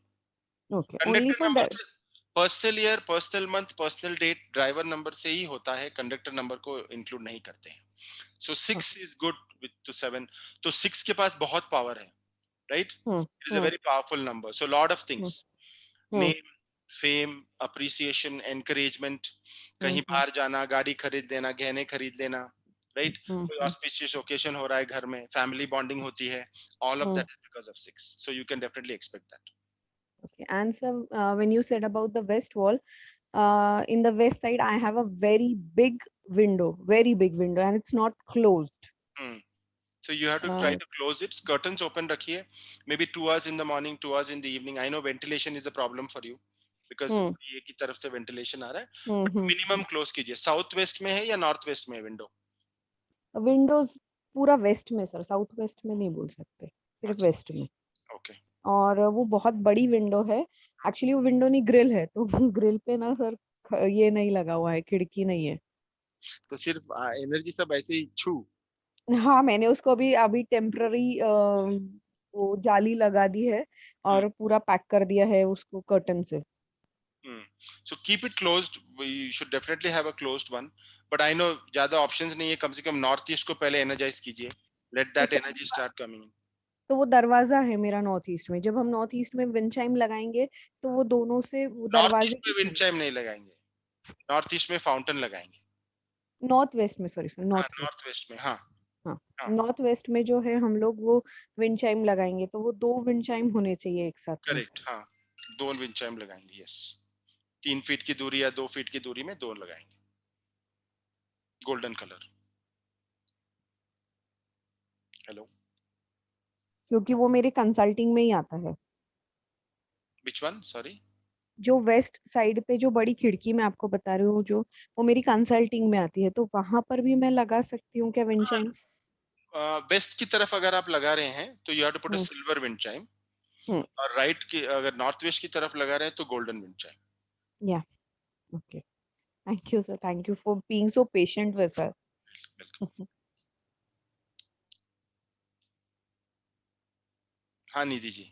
Speaker 12: Okay. Only for that.
Speaker 1: Personal year, personal month, personal date driver number से ही होता है, कंडक्टर नंबर को इंक्लूड नहीं करते हैं। सो 6 इज गुड विद टू 7। तो 6 के पास बहुत पावर है, right? It is a very powerful number. So lot of things, name, fame, appreciation, encouragement, कहीं बाहर जाना, गाड़ी खरीद लेना, गहने खरीद लेना, राइट? कोई ऑस्पिशियस ओकेजन हो रहा है घर में, फैमिली बॉन्डिंग होती है, all of that is because of 6। So you can definitely expect that.
Speaker 12: Okay, and so when you said about the west wall, in the west side I have a very big window, and it's not closed.
Speaker 1: So you have to try to close it. Curtains open rakhiye, maybe 2 hours in the morning, 2 hours in the evening. I know ventilation is a problem for you because ये की तरफ से ventilation आ रहा है, but minimum close कीजिए। South west में है या नॉर्थ वेस्ट में है विंडो?
Speaker 12: Windows पूरा वेस्ट में सर, साउथ वेस्ट में नहीं बोल सकते, सिर्फ वेस्ट में।
Speaker 1: ओके।
Speaker 12: और वो बहुत बड़ी विंडो है, एक्चुअली वो विंडो नहीं ग्रिल है, तो ग्रिल पे ना सर ये नहीं लगा हुआ है, खिड़की नहीं है।
Speaker 1: तो सिर्फ एनर्जी सब ऐसे ही छू।
Speaker 12: हाँ, मैंने उसको अभी टेम्पररी वो जाली लगा दी है और पूरा पैक कर दिया है उसको कर्टन से।
Speaker 1: So keep it closed. We should definitely have a closed one. But I know ज्यादा options नहीं है, कम से कम नॉर्थ ईस्ट को पहले एनर्जाइज कीजिए. Let that energy start coming in.
Speaker 12: तो वो दरवाजा है मेरा नॉर्थ ईस्ट में, जब हम नॉर्थ ईस्ट में विंड चाइम लगाएंगे तो वो दोनों से वो
Speaker 1: नॉर्थ ईस्ट
Speaker 12: दरवाजे
Speaker 1: में विंड चाइम नहीं लगाएंगे, नॉर्थ ईस्ट में फाउंटेन लगाएंगे।
Speaker 12: नॉर्थ वेस्ट में, सॉरी सर,
Speaker 1: नॉर्थ वेस्ट में। हाँ
Speaker 12: हाँ, नॉर्थ वेस्ट में जो है हम लोग वो विंड चाइम लगाएंगे, तो वो 2 विंड चाइम होने चाहिए एक साथ में।
Speaker 1: करेक्ट, हाँ 2 विंड चाइम लगाएंगे। यस, 3 फीट की दूरी या 2 फीट की दूरी में 2 लगाएंगे, गोल्डन कलर। हेलो,
Speaker 12: क्योंकि वो मेरे कंसल्टिंग में ही आता है।
Speaker 1: Which one? Sorry?
Speaker 12: जो वेस्ट साइड पे जो बड़ी खिड़की मैं आपको बता रही हूँ, जो वो मेरी कंसल्टिंग में आती है, तो वहां पर भी मैं लगा सकती हूँ क्या विंड चाइम्स?
Speaker 1: वेस्ट की तरफ अगर आप लगा रहे हैं तो you have to put a silver wind chime, और राइट की अगर नॉर्थ वेस्ट की तरफ लगा रहे हैं तो गोल्डन विंड चाइम।
Speaker 12: या okay, thank you sir, thank you for being so patient with us.
Speaker 1: हाँ Nidhi ji.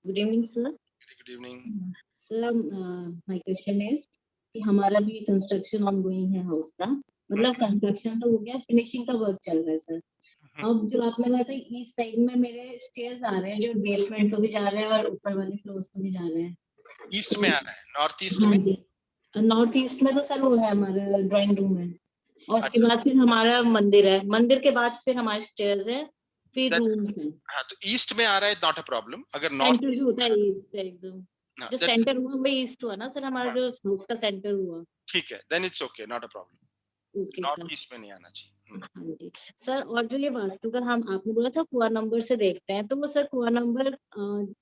Speaker 13: Good evening sir.
Speaker 1: Good evening
Speaker 13: sir, my question is कि हमारा भी कंस्ट्रक्शन ऑनगोइंग है हाउस का, मतलब कंस्ट्रक्शन तो हो गया, फिनिशिंग का वर्क चल रहा है सर। अब जो आपने बताया ईस्ट साइड में मेरे स्टेयर्स आ रहे हैं, जो बेसमेंट को भी जा रहे हैं और ऊपर वाले फ्लोर्स को भी जा रहे हैं।
Speaker 1: ईस्ट में आ रहा है, नॉर्थ ईस्ट में?
Speaker 13: नॉर्थ ईस्ट में तो सर वो है हमारा ड्राइंग रूम है, और उसके बाद फिर हमारा मंदिर है, मंदिर के बाद फिर हमारे स्टेयर्स है, फिर रूम्स हैं।
Speaker 1: हाँ, तो ईस्ट में आ रहा है, नॉट अ प्रॉब्लम। अगर नॉर्थ
Speaker 13: सेंटर होता है ईस्ट एकदम, जो सेंटर हुआ वो ईस्ट हुआ ना सर, हमारा जो हाउस का सेंटर हुआ।
Speaker 1: ठीक है, then it's okay, not a problem. North east में नहीं आना चाहिए।
Speaker 13: हाँ जी सर, और जो ये वास्तु का हम आपने बोला था कुआ नंबर से देखते हैं, तो वो सर कुआ नंबर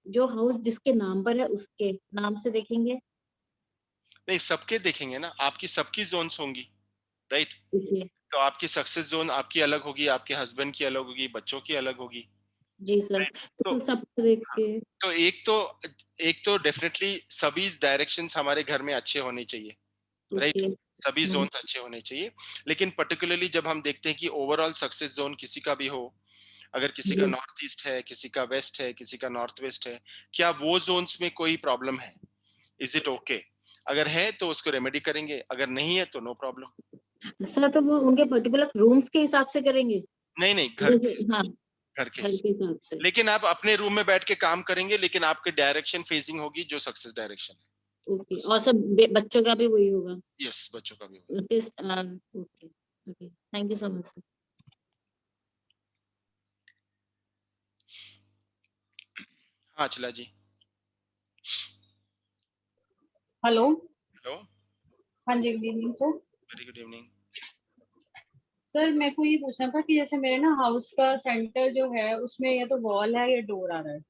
Speaker 13: जो हाउस जिसके नाम पर है उसके नाम से देखेंगे?
Speaker 1: नहीं, सबके देखेंगे ना, आपकी सबकी जोन्स होंगी, राइट? तो आपकी सक्सेस जोन आपकी अलग होगी, आपके हस्बैंड की अलग होगी, बच्चों की अलग होगी।
Speaker 13: जी सर, तो सब देख के
Speaker 1: तो एक तो डेफिनेटली सभी डायरेक्शंस हमारे घर में अच्छे होने चाहिए, राइट? सभी जोन्स अच्छे होने चाहिए, लेकिन पर्टिकुलरली जब हम देखते हैं कि ओवरऑल सक्सेस जोन किसी का भी हो, अगर किसी का नॉर्थ ईस्ट है, किसी का वेस्ट है, किसी का नॉर्थ वेस्ट है, क्या वो जोन्स में कोई प्रॉब्लम है? Is it okay? अगर है तो उसको रेमेडी करेंगे, अगर नहीं है तो नो प्रॉब्लम।
Speaker 13: सर तो वो उनके पर्टिकुलर रूम्स के हिसाब से करेंगे?
Speaker 1: नहीं, घर के हिसाब से। लेकिन आप अपने रूम में बैठ के काम करेंगे, लेकिन आपके डायरेक्शन फेसिंग होगी जो सक्सेस डायरेक्शन है।
Speaker 13: ओके, और सब बच्चों का भी वही होगा?
Speaker 1: यस, बच्चों का भी होगा।
Speaker 13: Okay okay, thank you so much sir.
Speaker 1: हाँ चला जी।
Speaker 14: हेलो।
Speaker 1: हेलो।
Speaker 14: हाँ जी, good evening sir.
Speaker 1: Very good evening
Speaker 14: sir, मेरे को ये पूछना था कि जैसे मेरे ना हाउस का सेंटर जो है उसमें या तो वॉल है या डोर आ रहा है,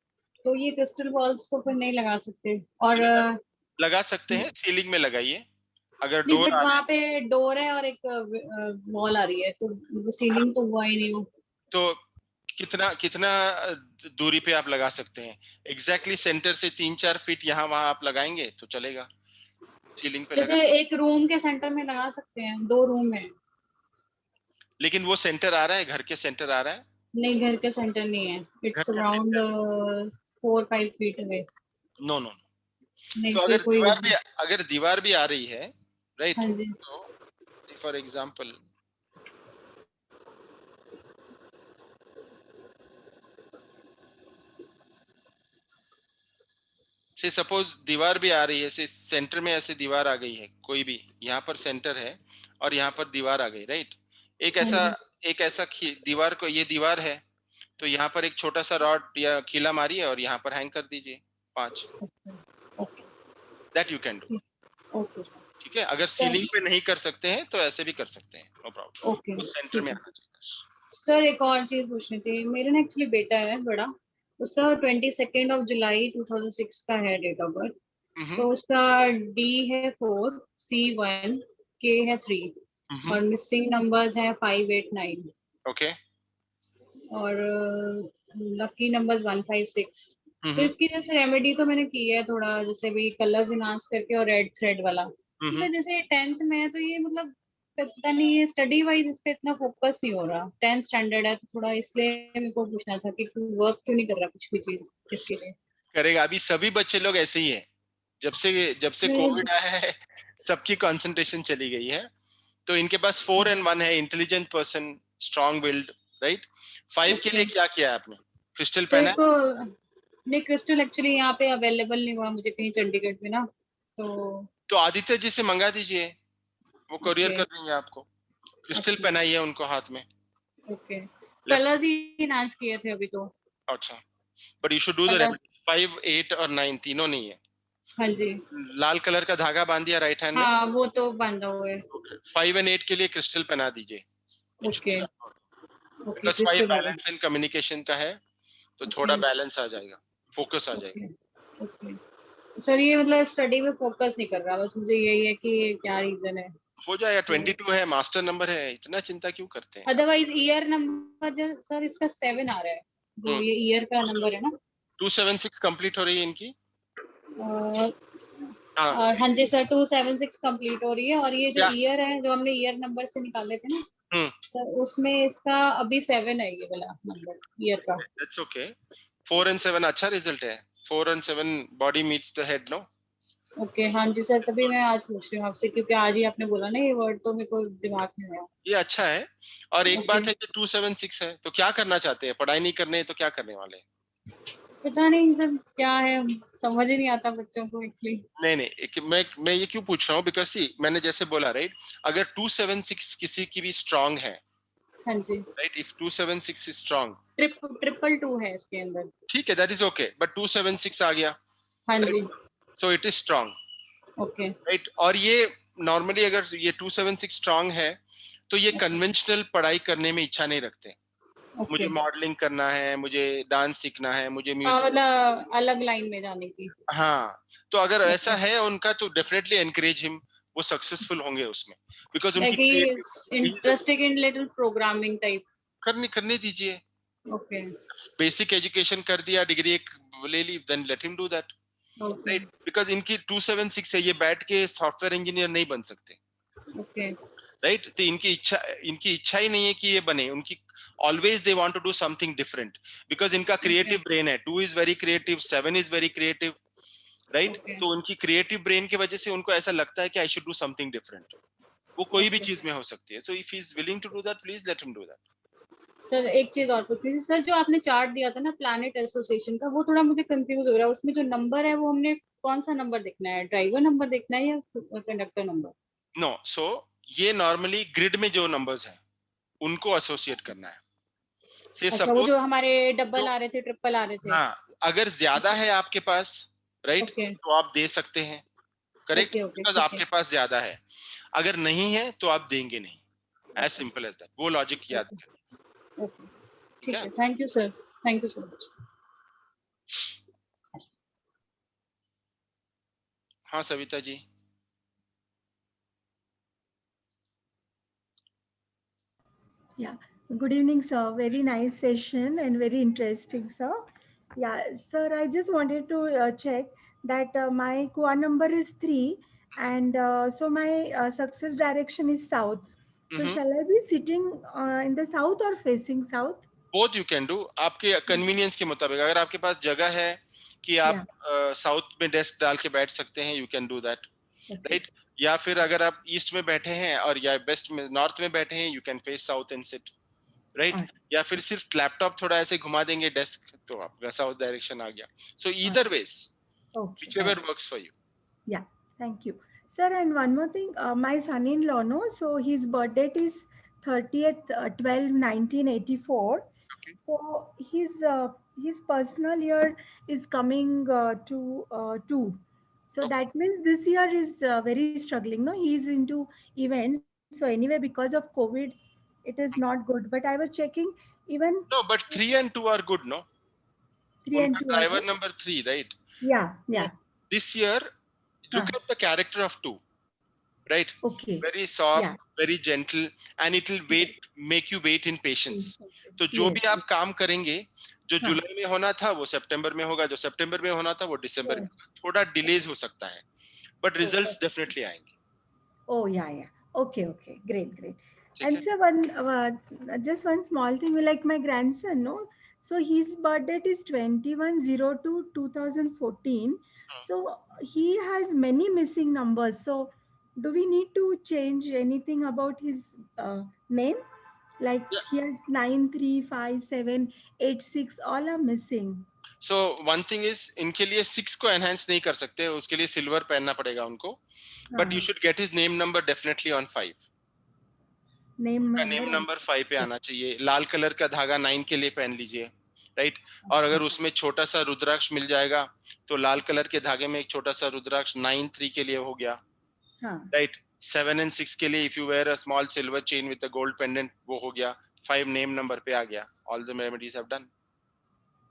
Speaker 14: तो ये क्रिस्टल वॉल्स तो फिर नहीं लगा सकते? और
Speaker 1: लगा सकते हैं, सीलिंग में लगाइए अगर
Speaker 14: डोर वहाँ पे डोर है और एक वॉल आ रही है, तो सीलिंग तो हुआ ही नहीं हो।
Speaker 1: तो कितना दूरी पे आप लगा सकते हैं? एग्जैक्टली सेंटर से 3-4 फीट यहाँ वहां आप लगाएंगे तो चलेगा, सीलिंग पे
Speaker 14: जैसे एक रूम के सेंटर में लगा सकते हैं, 2 रूम है।
Speaker 1: लेकिन वो सेंटर आ रहा है, घर के सेंटर आ रहा है?
Speaker 14: नहीं, घर के सेंटर नहीं है, it's around 4-5 feet away.
Speaker 1: No. तो अगर दीवार भी आ रही है, राइट? तो फॉर एग्जांपल से सपोज दीवार भी आ रही है, से सेंटर में ऐसे दीवार आ गई है, कोई भी यहाँ पर सेंटर है और यहाँ पर दीवार आ गई, राइट? एक ऐसा दीवार को, ये दीवार है तो यहाँ पर एक छोटा सा रॉड या खीला मारिए और यहाँ पर हैंग कर दीजिए 5। That you can do. ठीक है, अगर सीलिंग पे नहीं कर सकते हैं तो ऐसे भी कर सकते हैं, नो प्रॉब्लम। सेंटर में आना चाहिए।
Speaker 14: सर, एक और चीज पूछनी थी, मेरे ना एक्चुअली बेटा है बड़ा, उसका 22 जुलाई 2006 का है डेट ऑफ बर्थ, तो उसका D है 4, C 1, K है 3, और मिसिंग नंबर्स हैं 5, 8, 9।
Speaker 1: ओके।
Speaker 14: और लकी नंबर्स 1, 5, 6। तो इसकी जैसे रेमेडी तो मैंने की है थोड़ा, जैसे भी कलर्स इनहांस करके और रेड थ्रेड वाला। तो जैसे 10th में है तो ये मतलब पता नहीं, ये स्टडी वाइज इस पे इतना फोकस नहीं हो रहा। 10th स्टैंडर्ड है तो थोड़ा इसलिए मेरे को पूछना था कि वर्क क्यों नहीं कर रहा कुछ भी चीज इसके लिए।
Speaker 1: करेगा, अभी सभी बच्चे लोग ऐसे ही है। जब से कोविड आया है सबकी कंसंट्रेशन चली गई है। तो इनके पास 4 and 1 है, intelligent person, strong build, right. 5 के लिए क्या किया आपने? क्रिस्टल पहना है?
Speaker 14: नहीं, क्रिस्टल एक्चुअली यहाँ पे अवेलेबल नहीं हुआ मुझे कहीं चंडीगढ़ में ना,
Speaker 1: तो आदित्य जी से मंगा दीजिए, वो कोरियर कर देंगे आपको। क्रिस्टल पहनाइए उनको हाथ में।
Speaker 14: ओके, कलर्स ही इनहांस किए थे अभी तो।
Speaker 1: अच्छा, but you should do the 5, 8 और 9 तीनों नहीं है।
Speaker 14: हाँ जी।
Speaker 1: लाल कलर का धागा बांध दिया राइट हैंड में?
Speaker 14: हाँ, वो तो बांधा हुआ है।
Speaker 1: 5 and 8 के लिए क्रिस्टल पहना दीजिए।
Speaker 14: Okay.
Speaker 1: Plus 5 balance and communication का है, तो थोड़ा बैलेंस आ जाएगा, फोकस आ जाएगा।
Speaker 14: ओके सर, ये मतलब स्टडी में फोकस नहीं कर रहा, बस मुझे यही है कि क्या रीजन है।
Speaker 1: हो जाएगा, 22 है, मास्टर नंबर है, इतना चिंता क्यों करते हैं?
Speaker 14: अदरवाइज ईयर नंबर जो सर इसका 7 आ रहा है, जो ये ईयर का नंबर है ना।
Speaker 1: 276 कंप्लीट हो रही है इनकी।
Speaker 14: हाँ जी सर, 276 कंप्लीट हो रही है। और ये जो ईयर है, जो हमने ईयर नंबर से निकाले थे ना सर, उसमें इसका अभी 7 है ये वाला नंबर ईयर का।
Speaker 1: That's okay. 4 and 7 अच्छा रिजल्ट है। 4 and 7 body meets the head, no?
Speaker 14: Okay, हाँ जी सर, तभी मैं आज पूछ रही हूँ आपसे, क्योंकि आज ही आपने बोला ना ये वर्ड, तो मेरे को दिमाग में आया।
Speaker 1: ये अच्छा है। और एक बात है कि 276 है, तो क्या करना चाहते हैं? पढ़ाई नहीं करने तो क्या करने वाले?
Speaker 14: पता नहीं सर क्या है, समझ ही नहीं आता बच्चों को एक्चुअली।
Speaker 1: नहीं, मैं ये क्यों पूछ रहा हूँ, बिकॉज सी मैंने जैसे बोला राइट, अगर 276 किसी की भी स्ट्रांग है,
Speaker 14: हाँ जी
Speaker 1: राइट, इफ 276 इज स्ट्रांग,
Speaker 14: 222 है इसके अंदर,
Speaker 1: ठीक है, दैट इज ओके, बट 276 आ गया,
Speaker 14: हाँ जी,
Speaker 1: so it is strong,
Speaker 14: okay,
Speaker 1: right. और ये नॉर्मली अगर ये 276 स्ट्रांग है तो ये कन्वेंशनल पढ़ाई करने में इच्छा नहीं रखते। मुझे मॉडलिंग करना है, मुझे डांस सीखना है, मुझे म्यूजिक,
Speaker 14: मतलब अलग लाइन में जाने की।
Speaker 1: हाँ, तो अगर ऐसा है उनका तो डेफिनेटली एनकरेज हिम, वो सक्सेसफुल होंगे उसमें, बिकॉज उनकी
Speaker 14: interested in little programming type
Speaker 1: करने दीजिए।
Speaker 14: ओके,
Speaker 1: बेसिक एजुकेशन कर दिया, डिग्री एक ले ली, then let him do that, right, because इनकी 276 है, ये बैठ के सॉफ्टवेयर इंजीनियर नहीं बन सकते,
Speaker 14: ओके,
Speaker 1: राइट। तो इनकी इच्छा ही नहीं है कि ये बने, उनकी always they want to do something different because इनका creative brain है, 2 is very creative, 7 is very creative, right? तो उनकी creative brain की वजह से उनको ऐसा लगता है कि I should do something different, वो कोई भी चीज में हो सकती है, so if he is willing to do that, please let him do that.
Speaker 14: Sir एक चीज और पूछनी थी सर, जो आपने चार्ट दिया था ना प्लैनेट एसोसिएशन का, वो थोड़ा मुझे कंफ्यूज हो रहा है, उसमें जो नंबर है वो हमने कौन सा नंबर देखना है, ड्राइवर नंबर देखना है या कंडक्टर नंबर?
Speaker 1: नो, सो ये नॉर्मली ग्रिड में जो नंबर्स हैं उनको एसोसिएट करना है।
Speaker 14: अच्छा, वो जो हमारे डबल आ रहे थे, ट्रिपल आ रहे थे,
Speaker 1: हाँ, अगर ज्यादा है आपके पास, राइट, तो आप दे सकते हैं, करेक्ट, बिकॉज आपके पास ज्यादा है, अगर नहीं है तो आप देंगे नहीं, एज सिंपल एज दैट, वो लॉजिक याद करें।
Speaker 14: ठीक है, thank you sir, thank you so much.
Speaker 1: हाँ Savita ji.
Speaker 15: Yeah. Good evening, sir. Very nice session and very interesting, sir. Yeah, sir, I just wanted to check that my core number is 3 and so my success direction is south. So shall I be sitting in the south or facing south?
Speaker 1: Both you can do. आपके convenience के मुताबिक, अगर आपके पास जगह है कि आप south में डेस्क डाल के बैठ सकते हैं, you can do that, right? या फिर अगर आप ईस्ट में बैठे हैं और या वेस्ट में, नॉर्थ में बैठे हैं, you can face south and sit, right. या फिर सिर्फ लैपटॉप थोड़ा ऐसे घुमा देंगे डेस्क तो आपका साउथ डायरेक्शन आ गया। So either ways, whichever works for you.
Speaker 15: Yeah, thank you, sir. And one more thing, my son-in-law, no, so his birth date is 30th 12/1984. So his personal year is coming to 2. So that means this year is very struggling. No, he is into events. So anyway, because of COVID, it is not good. But I was checking even.
Speaker 1: No, but 3 and 2 are good, no?
Speaker 15: 3 and 2.
Speaker 1: Driver number 3, right?
Speaker 15: Yeah, yeah.
Speaker 1: This year, look at the character of 2. right?
Speaker 15: Okay.
Speaker 1: Very soft,
Speaker 15: Yeah.
Speaker 1: very gentle, and it will make you wait in patience. तो जो भी आप काम करेंगे, जो जुलाई में होना था वो सितंबर में होगा, जो सितंबर में होना था वो दिसंबर में होगा. थोड़ा डिलेज हो सकता है, but results definitely आएंगे.
Speaker 15: Oh yeah, yeah. Okay, okay. Great, great. And so just one small thing, like my grandson, no? So his birth date is 21/02/2014. So he has many missing numbers. So do we need to change anything about his name? Like he has 9, 3, 5, 7, 8, 6, all are missing.
Speaker 1: So one thing is, इनके लिए 6 को enhance नहीं कर सकते, उसके लिए silver पहनना पड़ेगा उनको. But you should get his name number definitely on 5.
Speaker 15: Name
Speaker 1: number 5 पे आना चाहिए. लाल कलर का धागा 9 के लिए पहन लीजिए, राइट? और अगर उसमें छोटा सा रुद्राक्ष मिल जाएगा तो लाल कलर के धागे में एक छोटा सा रुद्राक्ष 9, 3 के लिए हो गया, राइट? 7 and 6 के लिए if you wear a small silver chain with a gold pendant वो हो गया. 5 name number पे आ गया. All the remedies have done.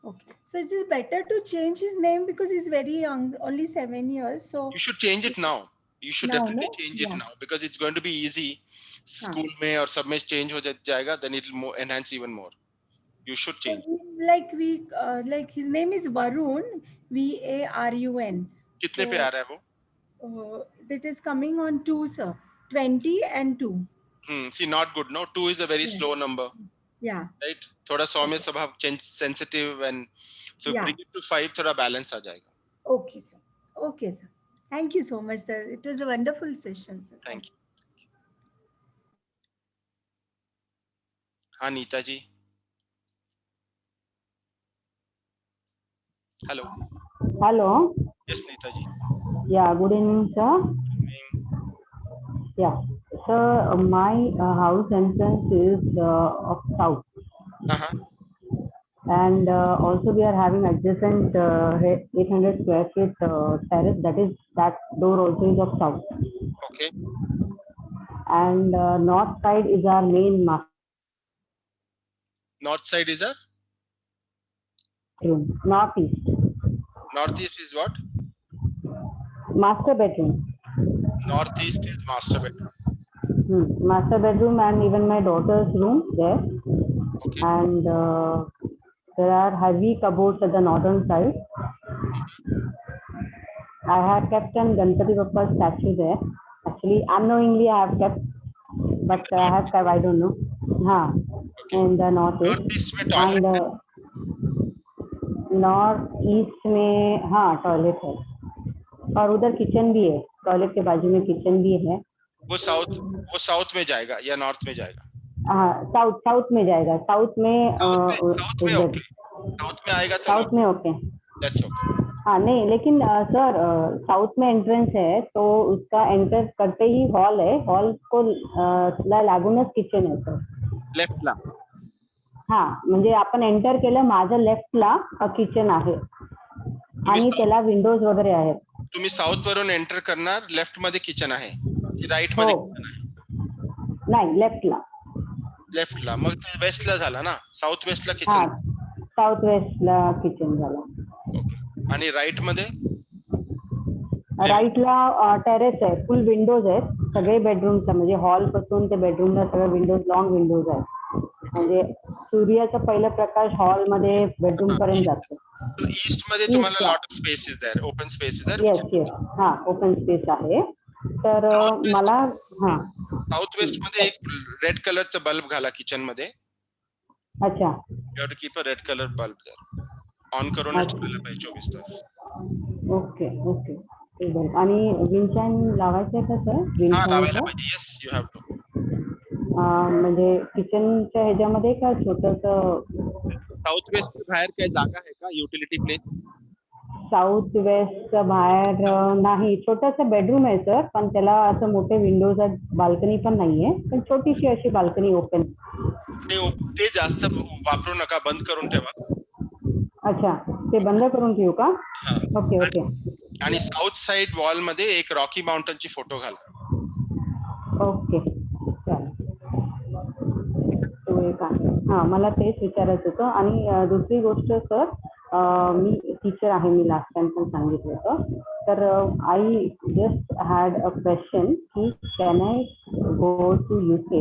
Speaker 15: Okay, so it is better to change his name because he's very young, only 7 years. So
Speaker 1: you should change it now. You should definitely change it now because it's going to be easy. School में और सब में change हो जाएगा, then it will enhance even more. You should change.
Speaker 15: So he's like his name is Varun, VARUN.
Speaker 1: कितने पे आ रहा है वो?
Speaker 15: That is coming on 2, sir. 20 and 2.
Speaker 1: See, not good. No, 2 is a very slow number.
Speaker 15: Yeah.
Speaker 1: Right. थोड़ा सौम्य स्वभाव, sensitive, and so bring it to 5. थोड़ा balance आ जाएगा.
Speaker 15: Okay, sir. Okay, sir. Thank you so much, sir. It was a wonderful session, sir.
Speaker 1: Thank you. हाँ, नीता जी. Hello.
Speaker 16: Hello.
Speaker 1: Yes, Neeta ji.
Speaker 16: Yeah, good evening, sir.
Speaker 1: Good evening.
Speaker 16: Yeah, sir, my house entrance is of south. And also we are having adjacent 800 square feet terrace, that door also is of south.
Speaker 1: Okay.
Speaker 16: And north side is our main master.
Speaker 1: North side is a?
Speaker 16: Room. Northeast.
Speaker 1: Northeast is what?
Speaker 16: Master bedroom.
Speaker 1: Northeast is master bedroom.
Speaker 16: Master bedroom and even my daughter's room there.
Speaker 1: Okay.
Speaker 16: And there are heavy cupboards at the northern side. I have kept an Ganpati Bappa statue there. Actually, unknowingly I have kept, but I have kept, I don't know. In the northeast.
Speaker 1: Northeast में toilet
Speaker 16: and north east में toilet है और उधर kitchen भी है, toilet के बाजू में किचन भी है.
Speaker 1: वो साउथ में जाएगा या नॉर्थ में जाएगा?
Speaker 16: साउथ में जाएगा. साउथ में
Speaker 1: आएगा तो
Speaker 16: साउथ में ओके.
Speaker 1: That's okay.
Speaker 16: नहीं, लेकिन सर साउथ में एंट्रेंस है तो उसका एंटर करते ही हॉल है. हॉल को लागूनच किचन आहे सर.
Speaker 1: लेफ्टला.
Speaker 16: म्हणजे आपण एंटर केलं, माझं लेफ्टला किचन आहे आणि त्याला विंडोज वगैरे आहेत.
Speaker 1: तुम्ही साउथ वरून एंटर करणार, लेफ्ट मध्ये किचन आहे की राईट मध्ये किचन आहे?
Speaker 16: नाही, लेफ्टला.
Speaker 1: मग वेस्टला झाला ना? साउथ वेस्टला किचन.
Speaker 16: साउथ वेस्टला किचन झाला.
Speaker 1: ओके. आणि राईट मध्ये?
Speaker 16: राईटला टेरेस आहे, फुल विंडोज आहेत सगळे बेडरूमचा, म्हणजे हॉल पासून ते बेडरूमला सगळे विंडोज, लॉंग विंडोज आहेत. म्हणजे सूर्याचा पहिला प्रकाश हॉल मध्ये बेडरूम पर्यंत जातो.
Speaker 1: ईस्ट मध्ये तुम्हाला lot of space is there, open space is there.
Speaker 16: Yes. Open space आहे. तर मला
Speaker 1: साउथ वेस्ट मध्ये एक रेड कलरचा बल्ब घाला किचन मध्ये.
Speaker 16: अच्छा.
Speaker 1: You have to keep a red colour bulb there. ऑन करूनच ठेवलं पाहिजे 24 तास.
Speaker 16: ओके. आणि विंडशाईन लावायचं आहे का सर?
Speaker 1: लावायला पाहिजे. Yes, you have to.
Speaker 16: म्हणजे किचनच्या ह्याच्यामध्ये का छोटस
Speaker 1: साउथ वेस्ट बाहेर काही जागा आहे का युटिलिटी प्लेस?
Speaker 16: साउथ वेस्ट बाहेर नाही, छोटस बेडरूम आहे सर, पण त्याला असं मोठे विंडोज आहेत, बाल्कनी पण नाहीये, पण छोटीशी अशी बाल्कनी ओपन.
Speaker 1: ते जास्त वापरू नका, बंद करून ठेवा.
Speaker 16: अच्छा, ते बंद करून ठेवू का? ओके.
Speaker 1: आणि साउथ साइड वॉल मध्ये एक रॉकी माउंटनची फोटो घाला.
Speaker 16: ओके, चालेल. मला तेच विचारायचं होतं. आणि दुसरी गोष्ट सर, मी टीचर आहे, मी लास्ट टाइम पण सांगितलं होतं. Sir, I just had a question. Can I go to UK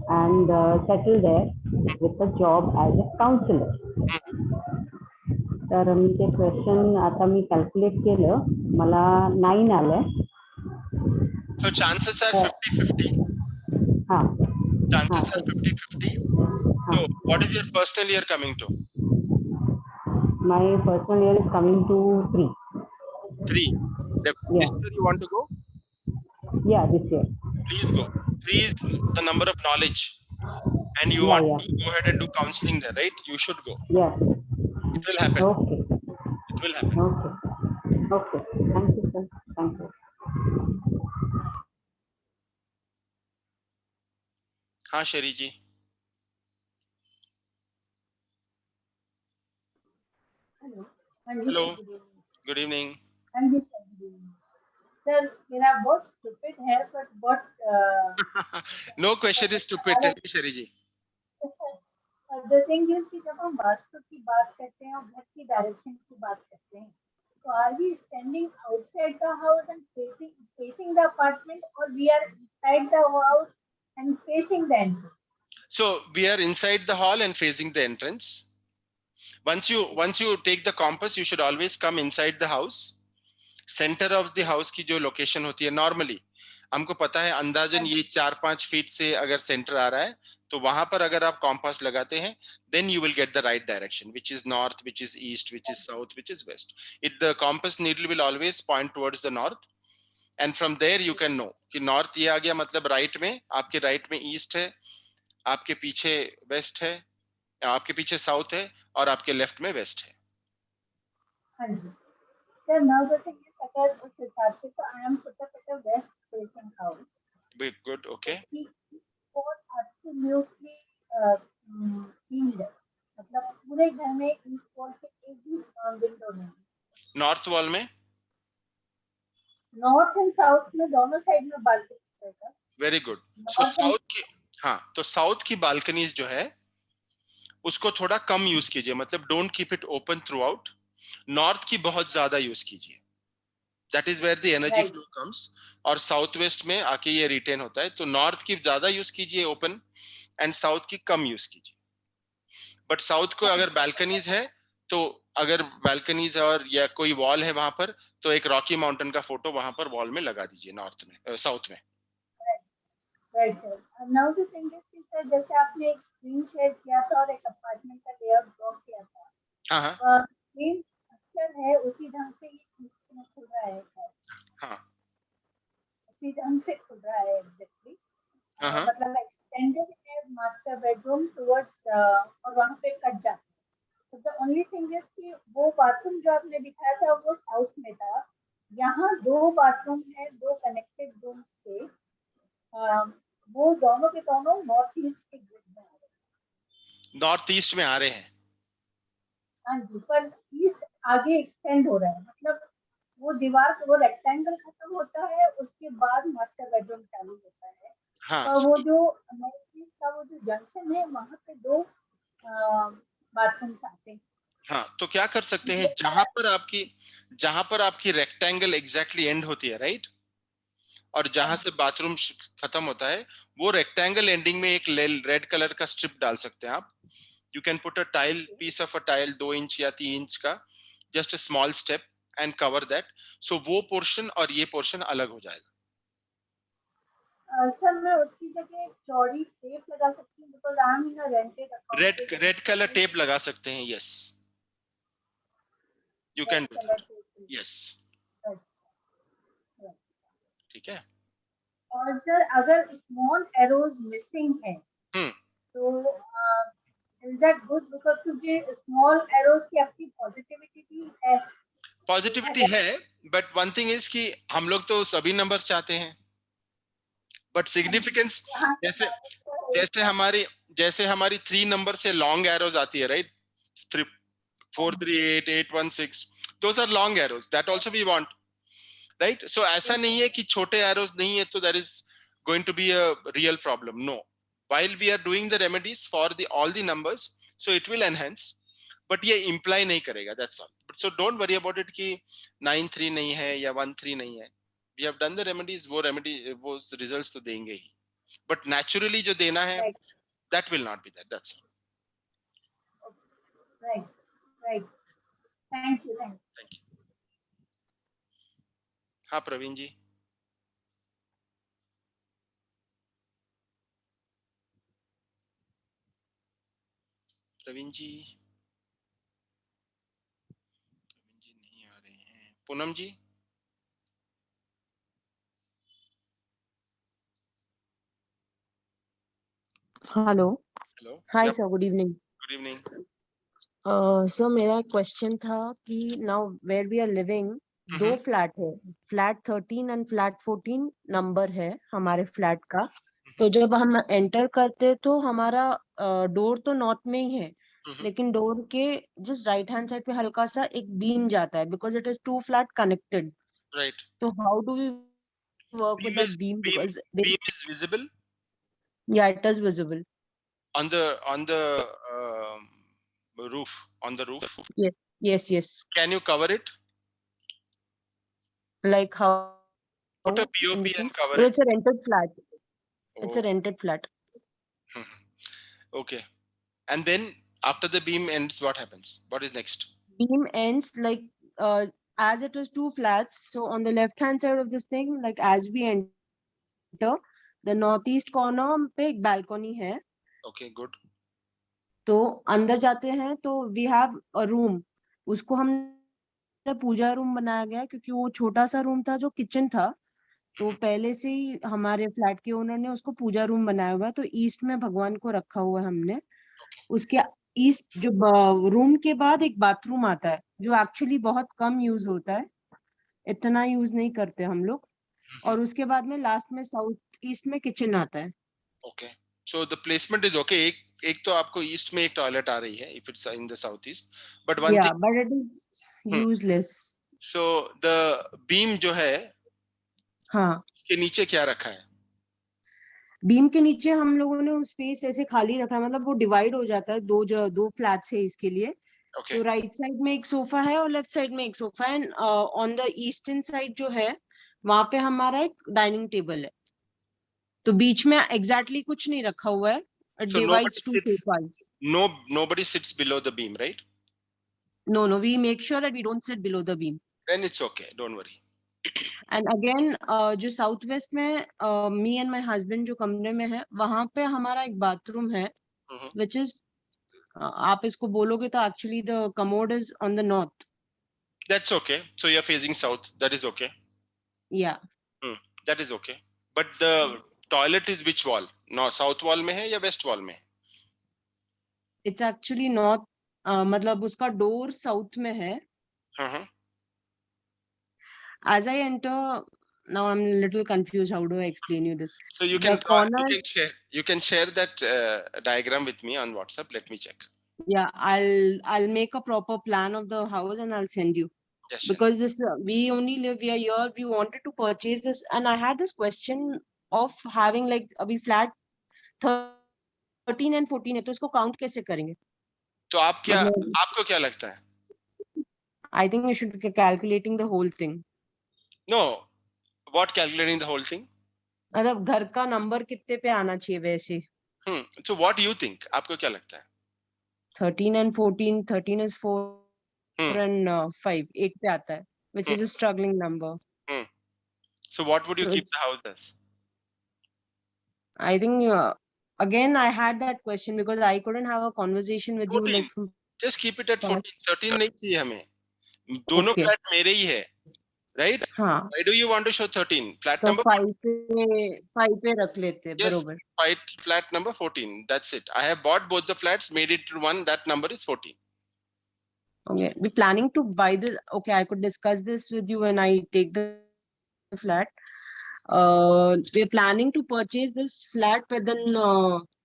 Speaker 16: and settle there with a job as a counselor? तर मी ते क्वेश्चन आता मी कॅल्क्युलेट केलं, मला 9 आलंय.
Speaker 1: So chances are 50-50. Chances are 50-50. So what is your personal year coming to?
Speaker 16: My personal year is coming to 3.
Speaker 1: 3. This year you want to go?
Speaker 16: Yeah, this year.
Speaker 1: Please go. 3 is the number of knowledge. And you want to go ahead and do counseling there, right? You should go.
Speaker 16: Yeah.
Speaker 1: It will happen.
Speaker 16: Okay.
Speaker 1: It will happen.
Speaker 16: Okay. Okay. Thank you, sir. Thank you.
Speaker 1: हाँ शरी जी.
Speaker 17: Hello.
Speaker 1: Good evening.
Speaker 17: हाँ जी sir, मेरा बहुत stupid है but बहुत
Speaker 1: No question is stupid. Tell me शरी जी.
Speaker 17: The thing is कि जब हम वास्तु की बात करते हैं और घर की डायरेक्शन की बात करते हैं, तो are we standing outside the house and facing the apartment, or we are inside the house and facing the entrance?
Speaker 1: So we are inside the hall and facing the entrance. Once you take the compass, you should always come inside the house. Center of the house की जो location होती है normally, हमको पता है अंदाजन ये 4-5 feet से अगर सेंटर आ रहा है, तो वहां पर अगर आप कॉम्पास लगाते हैं, then you will get the right direction, which is north, which is east, which is south, which is west. The compass needle will always point towards the north, and from there you can know कि north ये आ गया, मतलब right में, आपके right में east है, आपके पीछे west है, आपके पीछे south है, और आपके left में west है.
Speaker 17: हाँ जी. Sir, now the thing is, अगर उस हिसाब से तो I am put up at a west facing house.
Speaker 1: Good, okay.
Speaker 17: और absolutely sealed है, मतलब पूरे घर में ईस्ट वॉल पे एक भी विंडो नहीं.
Speaker 1: नॉर्थ वॉल में,
Speaker 17: नॉर्थ एंड साउथ में दोनों साइड में बालकनी है sir.
Speaker 1: Very good. So south की, हाँ, तो साउथ की बालकनीज जो है उसको थोड़ा कम यूज कीजिए, मतलब don't keep it open throughout. North की बहुत ज्यादा यूज कीजिए. That is where the energy flow comes. और साउथ वेस्ट में आके ये रिटेन होता है. तो नॉर्थ की ज्यादा यूज कीजिए ओपन, एंड साउथ की कम यूज कीजिए. बट साउथ को अगर बालकनीज है, तो अगर बालकनीज है और या कोई वॉल है वहां पर, तो एक रॉकी माउंटेन का फोटो वहां पर वॉल में लगा दीजिए, नॉर्थ में, साउथ में.
Speaker 17: Right sir. Now the thing is कि सर, जैसे आपने एक स्क्रीन शेयर किया था और एक अपार्टमेंट का लेआउट ड्रॉ किया था,
Speaker 1: हां,
Speaker 17: ये स्ट्रक्चर है उसी ढंग से ये खुल रहा है.
Speaker 1: हाँ,
Speaker 17: उसी ढंग से खुल रहा है एग्जैक्टली. मतलब एक्सटेंडेड है मास्टर बेडरूम टुवर्ड्स, और वहां पे कट जाता है. तो द ओनली थिंग इज कि वो बाथरूम जो आपने दिखाया था वो साउथ में था. यहाँ 2 बाथरूम है, 2 कनेक्टेड रूम्स थे, वो दोनों के दोनों नॉर्थ ईस्ट के ग्रिड में आ रहे हैं.
Speaker 1: नॉर्थ ईस्ट में आ रहे हैं.
Speaker 17: हाँ जी, पर ईस्ट आगे एक्सटेंड हो रहा है, मतलब वो दीवार, वो रेक्टेंगल खत्म होता है, उसके बाद मास्टर बेडरूम चालू होता है.
Speaker 1: हाँ,
Speaker 17: तो वो जो नॉर्थ ईस्ट का वो जो जंक्शन है, वहां पे 2 बाथरूम्स आते हैं.
Speaker 1: हाँ, तो क्या कर सकते हैं, जहां पर आपकी रेक्टेंगल एग्जैक्टली एंड होती है, राइट, और जहां से बाथरूम खत्म होता है, वो रेक्टेंगल एंडिंग में एक रेड कलर का स्ट्रिप डाल सकते हैं आप. You can put a tile, piece of a tile 2 inch या 3 इंच का, just a small step, and cover that. So वो पोर्शन और ये पोर्शन अलग हो जाएगा.
Speaker 17: सर, मैं उसकी जगह चौड़ी टेप लगा सकती हूँ, because I am in a rented apartment.
Speaker 1: Red colour tape लगा सकते हैं, yes, you can do that, yes. ठीक है.
Speaker 17: और सर, अगर स्मॉल एरोज मिसिंग है, तो इज दैट गुड? बिकॉज़ क्योंकि स्मॉल एरोज की अपनी पॉजिटिविटी भी है.
Speaker 1: पॉजिटिविटी है, बट वन थिंग इज कि हम लोग तो सभी नंबर्स चाहते हैं, बट सिग्निफिकेंस, जैसे हमारी 3 नंबर से लॉन्ग एरोज आती है, right, 438, 816, those are long arrows, that also we want, right. So ऐसा नहीं है कि छोटे एरोज नहीं है तो that is going to be a real problem. No, while we are doing the remedies for all the numbers, so it will enhance, but ये imply नहीं करेगा, that's all. So don't worry about it कि 9-3 नहीं है या 1-3 नहीं है. We have done the remedies, वो रिजल्ट्स तो देंगे ही, बट नेचुरली जो देना है that will not be that, that's all.
Speaker 17: Right. Thank you.
Speaker 1: हाँ प्रवीण जी. प्रवीण जी नहीं आ रहे हैं. Poonam ji.
Speaker 18: Hello. Hi sir, good evening.
Speaker 1: Good evening.
Speaker 18: Sir मेरा क्वेश्चन था कि now where we are living, दो फ्लैट है, फ्लैट 13 एंड फ्लैट 14 नंबर है हमारे फ्लैट का. तो जब हम एंटर करते तो हमारा डोर तो नॉर्थ में ही है, लेकिन डोर के जस्ट राइट हैंड साइड पे हल्का सा एक बीम जाता है, because it is two flat connected.
Speaker 1: Right.
Speaker 18: तो how do we work with that beam? Because
Speaker 1: beam is visible.
Speaker 18: Yeah, it is visible.
Speaker 1: On the roof, on the roof.
Speaker 18: Yes.
Speaker 1: Can you cover it?
Speaker 18: Like how?
Speaker 1: Put a POP and cover
Speaker 18: it.
Speaker 1: it.
Speaker 18: It's a rented flat. It's a rented flat.
Speaker 1: Okay. And then after the beam ends, what happens? What is next?
Speaker 18: Beam ends like as it was two flats. So on the left hand side of this thing, like as we enter, the northeast corner पे एक balcony है.
Speaker 1: Okay, good.
Speaker 18: तो अंदर जाते हैं तो we have a room. उसको हमने पूजा रूम बनाया गया क्योंकि वो छोटा सा रूम था जो किचन था. तो पहले से ही हमारे फ्लैट के ओनर ने उसको पूजा रूम बनाया हुआ है. तो ईस्ट में भगवान को रखा हुआ है हमने. उसके ईस्ट जो रूम के बाद एक बाथरूम आता है जो एक्चुअली बहुत कम यूज होता है, इतना यूज नहीं करते हम लोग. और उसके बाद में लास्ट में साउथ ईस्ट में किचन आता है.
Speaker 1: Okay. So the placement is okay. एक तो आपको ईस्ट में एक टॉयलेट आ रही है if it's in the south east, but one thing,
Speaker 18: but it is useless.
Speaker 1: So the beam जो है,
Speaker 18: हाँ,
Speaker 1: के नीचे क्या रखा है?
Speaker 18: बीम के नीचे हम लोगों ने स्पेस ऐसे खाली रखा है, मतलब वो डिवाइड हो जाता है, दो फ्लैट्स है इसके लिए.
Speaker 1: Okay.
Speaker 18: तो राइट साइड में एक सोफा है और लेफ्ट साइड में एक सोफा है. ऑन द ईस्टर्न साइड जो है वहां पे हमारा एक डाइनिंग टेबल है. तो बीच में एग्जैक्टली कुछ नहीं रखा हुआ है.
Speaker 1: So
Speaker 18: divides two sofas.
Speaker 1: Nobody sits below the beam, right?
Speaker 18: No, we make sure that we don't sit below the beam.
Speaker 1: Then it's okay, don't worry.
Speaker 18: And again, जो south west में me and my husband जो कमरे में है वहां पे हमारा एक बाथरूम है, which is आप इसको बोलोगे तो actually the commode is on the north.
Speaker 1: That's okay. So you're facing south. That is okay.
Speaker 18: Yeah.
Speaker 1: That is okay. But the toilet is which wall? No, south wall में है या west wall में?
Speaker 18: It's actually north. मतलब उसका door south में है. As I enter, now I'm a little confused. How do I explain you this?
Speaker 1: So you can share that diagram with me on WhatsApp. Let me check.
Speaker 18: Yeah, I'll make a proper plan of the house and I'll send you.
Speaker 1: Yes,
Speaker 18: because this we only live here. We wanted to purchase this, and I had this question of having like अभी flat 13 and 14 है, तो इसको count कैसे करेंगे?
Speaker 1: तो आपको क्या लगता है?
Speaker 18: I think we should be calculating the whole thing.
Speaker 1: No, what calculating the whole thing?
Speaker 18: मतलब घर का नंबर कितने पे आना चाहिए वैसे?
Speaker 1: So what do you think? आपको क्या लगता है?
Speaker 18: 13 and 14. 13 is 4 and 5. 8 पे आता है, which is a struggling number.
Speaker 1: So what would you keep the house as?
Speaker 18: I think again I had that question because I couldn't have a conversation with
Speaker 1: 14.
Speaker 18: you like.
Speaker 1: Just keep it at 14. 13 नहीं चाहिए हमें. दोनों flat मेरे ही है, right?
Speaker 18: हाँ.
Speaker 1: Why do you want to show 13? Flat
Speaker 18: तो
Speaker 1: number
Speaker 18: 5 पे रख लेते हैं. बरोबर.
Speaker 1: Flat number 14. That's it. I have bought both the flats, made it to one. That number is 14.
Speaker 18: Okay, we're planning to buy this. Okay, I could discuss this with you when I take the flat. We're planning to purchase this flat, but then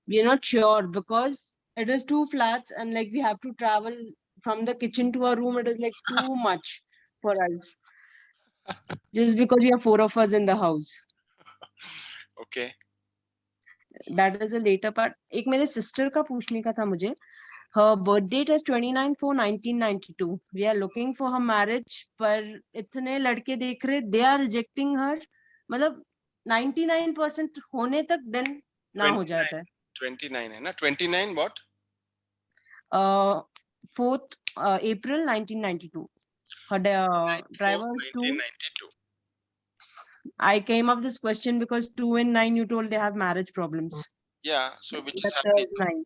Speaker 18: we're not sure because it is 2 flats and like we have to travel from the kitchen to our room. It is like too much for us. Just because we are 4 of us in the house.
Speaker 1: Okay.
Speaker 18: That is a later part. एक मेरे sister का पूछने का था मुझे. Her birth date is 29/4/1992. We are looking for her marriage, पर इतने लड़के देख रहे, they are rejecting her. मतलब 99% होने तक then ना हो जाता है.
Speaker 1: 29 है ना? 29 what?
Speaker 18: 4th April 1992. Her drivers
Speaker 1: 1992.
Speaker 18: I came up this question because 2 and 9 you told they have marriage problems.
Speaker 1: Yeah, so which is
Speaker 18: But
Speaker 1: happening?
Speaker 18: 9.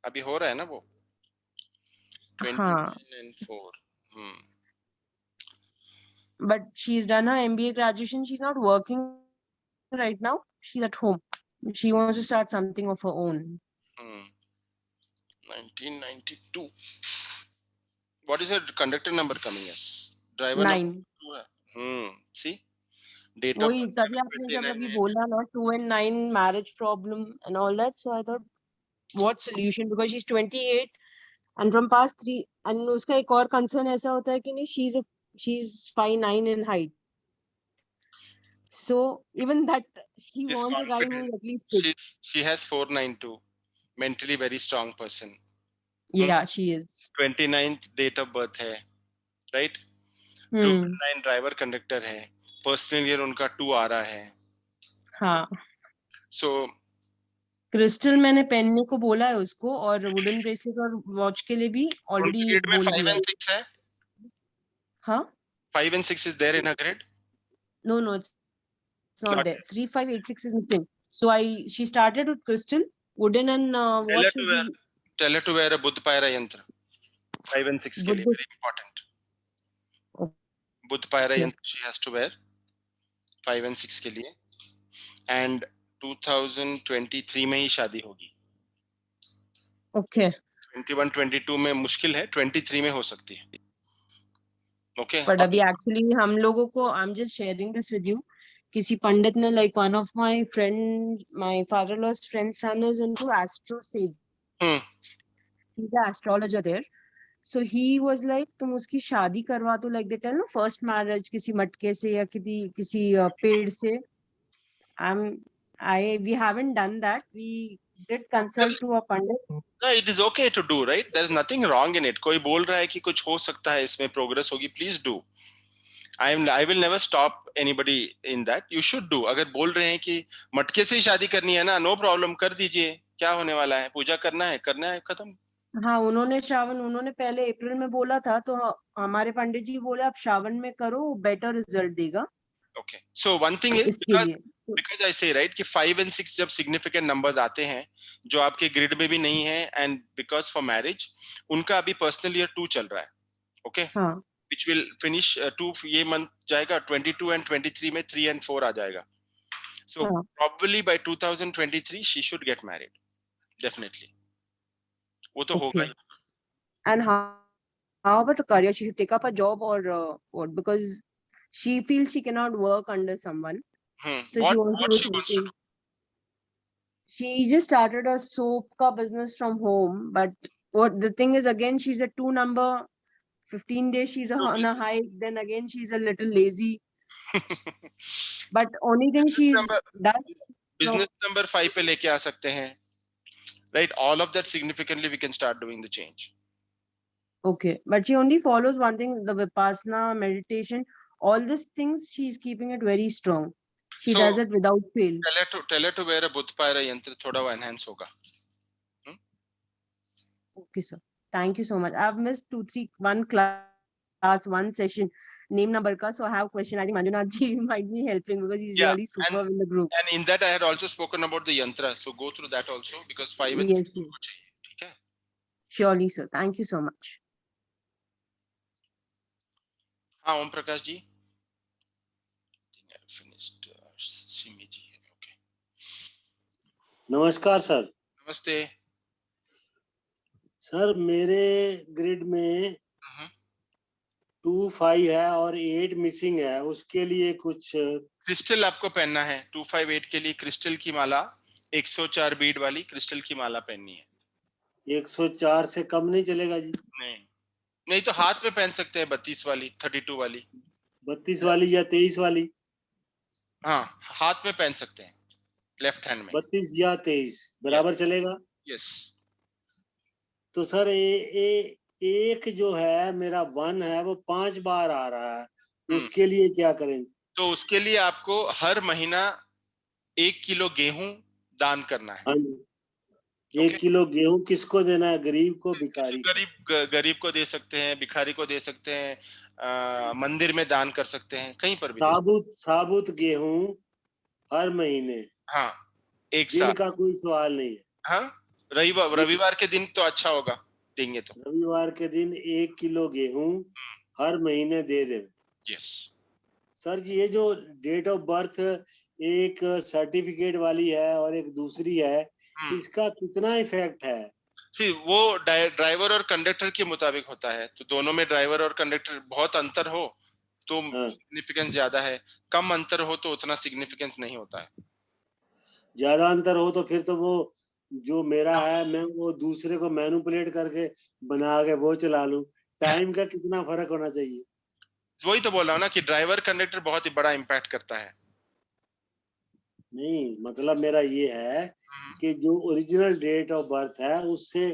Speaker 1: अभी हो रहा है ना वो? 29 and 4.
Speaker 18: But she's done her MBA graduation. She's not working right now. She's at home. She wants to start something of her own.
Speaker 1: 1992. What is her conductor number coming as? Driver
Speaker 18: 9.
Speaker 1: number? See? Date of
Speaker 18: वही तभी आपने जब अभी बोला ना 2 and 9 marriage problem and all that, so I thought what solution, because she's 28 and from past 3 and उसका एक और concern ऐसा होता है कि नहीं, she's 5'9" in height, so even that she
Speaker 1: she's
Speaker 18: wants
Speaker 1: confident.
Speaker 18: a guy who is at least 6.
Speaker 1: She has 492, mentally very strong person.
Speaker 18: Yeah, she is.
Speaker 1: 29th date of birth है, right? 29 driver conductor है, personal year उनका 2 आ रहा है.
Speaker 18: हाँ.
Speaker 1: So
Speaker 18: crystal मैंने पहनने को बोला है उसको, और वुडन ब्रेसलेट और वॉच के लिए भी ऑलरेडी बोल दिया.
Speaker 1: 5 and 6 है?
Speaker 18: हाँ,
Speaker 1: 5 and 6 is there in her grade?
Speaker 18: No, it's not there. 3, 5, 8, 6 is missing. So she started with crystal, wooden and watch.
Speaker 1: Tell her to wear a Buddha Paira Yantra. 5 and 6 के लिए very important. Buddha Paira Yantra she has to wear 5 and 6 के लिए. And 2023 में ही शादी होगी.
Speaker 18: Okay.
Speaker 1: 21-22 में मुश्किल है, 23 में हो सकती है. Okay.
Speaker 18: But अभी actually हम लोगों को, I'm just sharing this with you. किसी पंडित ने, like one of my friend, my father-in-law's friend's son is into astro sage. He's an astrologer there. So he was like, तुम उसकी शादी करवा दो, like they tell no, first marriage किसी मटके से या किसी पेड़ से. We haven't done that. We did consult to a pandit.
Speaker 1: No, it is okay to do, right? There is nothing wrong in it. कोई बोल रहा है कि कुछ हो सकता है इसमें progress होगी, please do. I will never stop anybody in that. You should do. अगर बोल रहे हैं कि मटके से ही शादी करनी है ना, no problem, कर दीजिए. क्या होने वाला है? पूजा करना है खत्म.
Speaker 18: हाँ, उन्होंने पहले अप्रैल में बोला था, तो हमारे पंडित जी बोले आप श्रावण में करो, बेटर रिजल्ट देगा.
Speaker 1: Okay. So one thing is because I say right कि 5 and 6 जब significant numbers आते हैं जो आपके grid में भी नहीं है, and because for marriage उनका अभी personal year 2 चल रहा है. Okay.
Speaker 18: हाँ.
Speaker 1: Which will finish 2 ये month जाएगा, 22 and 23 में 3 and 4 आ जाएगा. So probably by 2023 she should get married. Definitely. वो तो होगा ही.
Speaker 18: And how about a career? She should take up a job or what? Because she feels she cannot work under someone. So
Speaker 1: what
Speaker 18: she wants to do. She just started a soap ka business from home, but what the thing is, again, she's a 2 number. 15 days she's on a hike, then again she's a little lazy. But only thing she's done.
Speaker 1: Business number 5 पे लेके आ सकते हैं. Right, all of that significantly we can start doing the change.
Speaker 18: Okay, but she only follows one thing, the Vipassana, meditation, all these things she's keeping it very strong. She does it without fail.
Speaker 1: Tell her to wear a Buddha Paira Yantra, थोड़ा वो enhance होगा.
Speaker 18: Okay, sir. Thank you so much. I've missed 1 class, 1 session, name number ka, so I have a question. I think Manjunath ji might be helping because he's really superb in the group.
Speaker 1: And in that I had also spoken about the yantra, so go through that also because 5 and 6 को चाहिए, ठीक है?
Speaker 18: Surely, sir. Thank you so much.
Speaker 1: हाँ, Om Prakash ji. I finished. Simi ji, okay.
Speaker 19: नमस्कार sir.
Speaker 1: नमस्ते.
Speaker 19: Sir मेरे grid में 2, 5 है और 8 मिसिंग है, उसके लिए कुछ
Speaker 1: क्रिस्टल आपको पहनना है. 2, 5, 8 के लिए क्रिस्टल की माला, 104 बीड वाली क्रिस्टल की माला पहननी है.
Speaker 19: 104 से कम नहीं चलेगा जी?
Speaker 1: नहीं तो हाथ में पहन सकते हैं 32 वाली, 32 वाली.
Speaker 19: 32 वाली या 23 वाली?
Speaker 1: हाँ, हाथ में पहन सकते हैं, लेफ्ट हैंड में.
Speaker 19: 32 या 23 बराबर चलेगा?
Speaker 1: यस.
Speaker 19: तो सर एक जो है मेरा 1 है वो 5 बार आ रहा है, उसके लिए क्या करें?
Speaker 1: तो उसके लिए आपको हर महीना 1 किलो गेहूं दान करना है।
Speaker 19: हाँ जी, 1 किलो गेहूं किसको देना है? गरीब को, भिखारी को?
Speaker 1: गरीब को दे सकते हैं, भिखारी को दे सकते हैं, मंदिर में दान कर सकते हैं, कहीं पर भी
Speaker 19: साबुत गेहूं हर महीने।
Speaker 1: हाँ, एक
Speaker 19: दिन
Speaker 1: साथ
Speaker 19: का कोई सवाल नहीं है।
Speaker 1: हाँ, रविवार के दिन तो अच्छा होगा, देंगे तो।
Speaker 19: रविवार के दिन 1 किलो गेहूं हर महीने दे दे।
Speaker 1: यस
Speaker 19: सर जी, ये जो डेट ऑफ बर्थ एक सर्टिफिकेट वाली है और एक दूसरी है, इसका कितना इफेक्ट है?
Speaker 1: वो ड्राइवर और कंडक्टर के मुताबिक होता है। तो दोनों में ड्राइवर और कंडक्टर बहुत अंतर हो तो सिग्निफिकेंस ज्यादा है, कम अंतर हो तो उतना सिग्निफिकेंस नहीं होता है।
Speaker 19: ज्यादा अंतर हो तो फिर तो वो जो मेरा है मैं वो दूसरे को मैनिपुलेट करके बना के वो चला लूं। टाइम का कितना फर्क होना चाहिए?
Speaker 1: वही तो बोल रहा हूँ ना कि ड्राइवर कंडक्टर बहुत ही बड़ा इम्पैक्ट करता है।
Speaker 19: नहीं, मतलब मेरा ये है कि जो ओरिजिनल डेट ऑफ बर्थ है उससे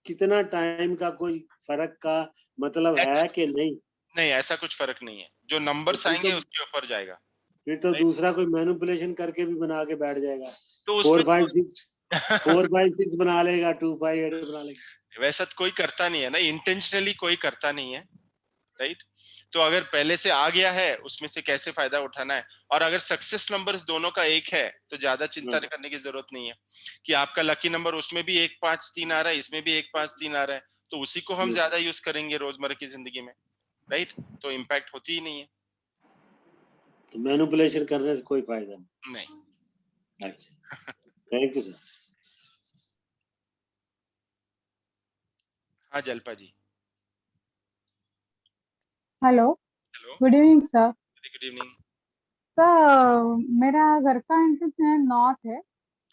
Speaker 19: कितना टाइम का कोई फर्क का मतलब है कि नहीं?
Speaker 1: नहीं, ऐसा कुछ फर्क नहीं है, जो नंबर्स आएंगे उसके ऊपर जाएगा।
Speaker 19: फिर तो दूसरा कोई मैनिपुलेशन करके भी बना के बैठ जाएगा,
Speaker 1: तो
Speaker 19: 4 5 6 4 5 6 बना लेगा, 2 5 8 बना लेगा।
Speaker 1: वैसा तो कोई करता नहीं है ना, इंटेंशनली कोई करता नहीं है, राइट? तो अगर पहले से आ गया है उसमें से कैसे फायदा उठाना है। और अगर सक्सेस नंबर्स दोनों का एक है तो ज्यादा चिंता करने की जरूरत नहीं है कि आपका लकी नंबर उसमें भी 1 5 3 आ रहा है, इसमें भी 1 5 3 आ रहा है, तो उसी को हम ज्यादा यूज करेंगे रोजमर्रा की जिंदगी में, राइट? तो इम्पैक्ट होती ही नहीं है।
Speaker 19: तो मैनिपुलेशन करने से कोई फायदा
Speaker 1: नहीं।
Speaker 19: अच्छा, थैंक यू सर।
Speaker 1: हाँ Jalpa ji.
Speaker 20: Hello, good evening sir.
Speaker 1: Good evening.
Speaker 20: Sir मेरा घर का एंट्रेंस है नॉर्थ है,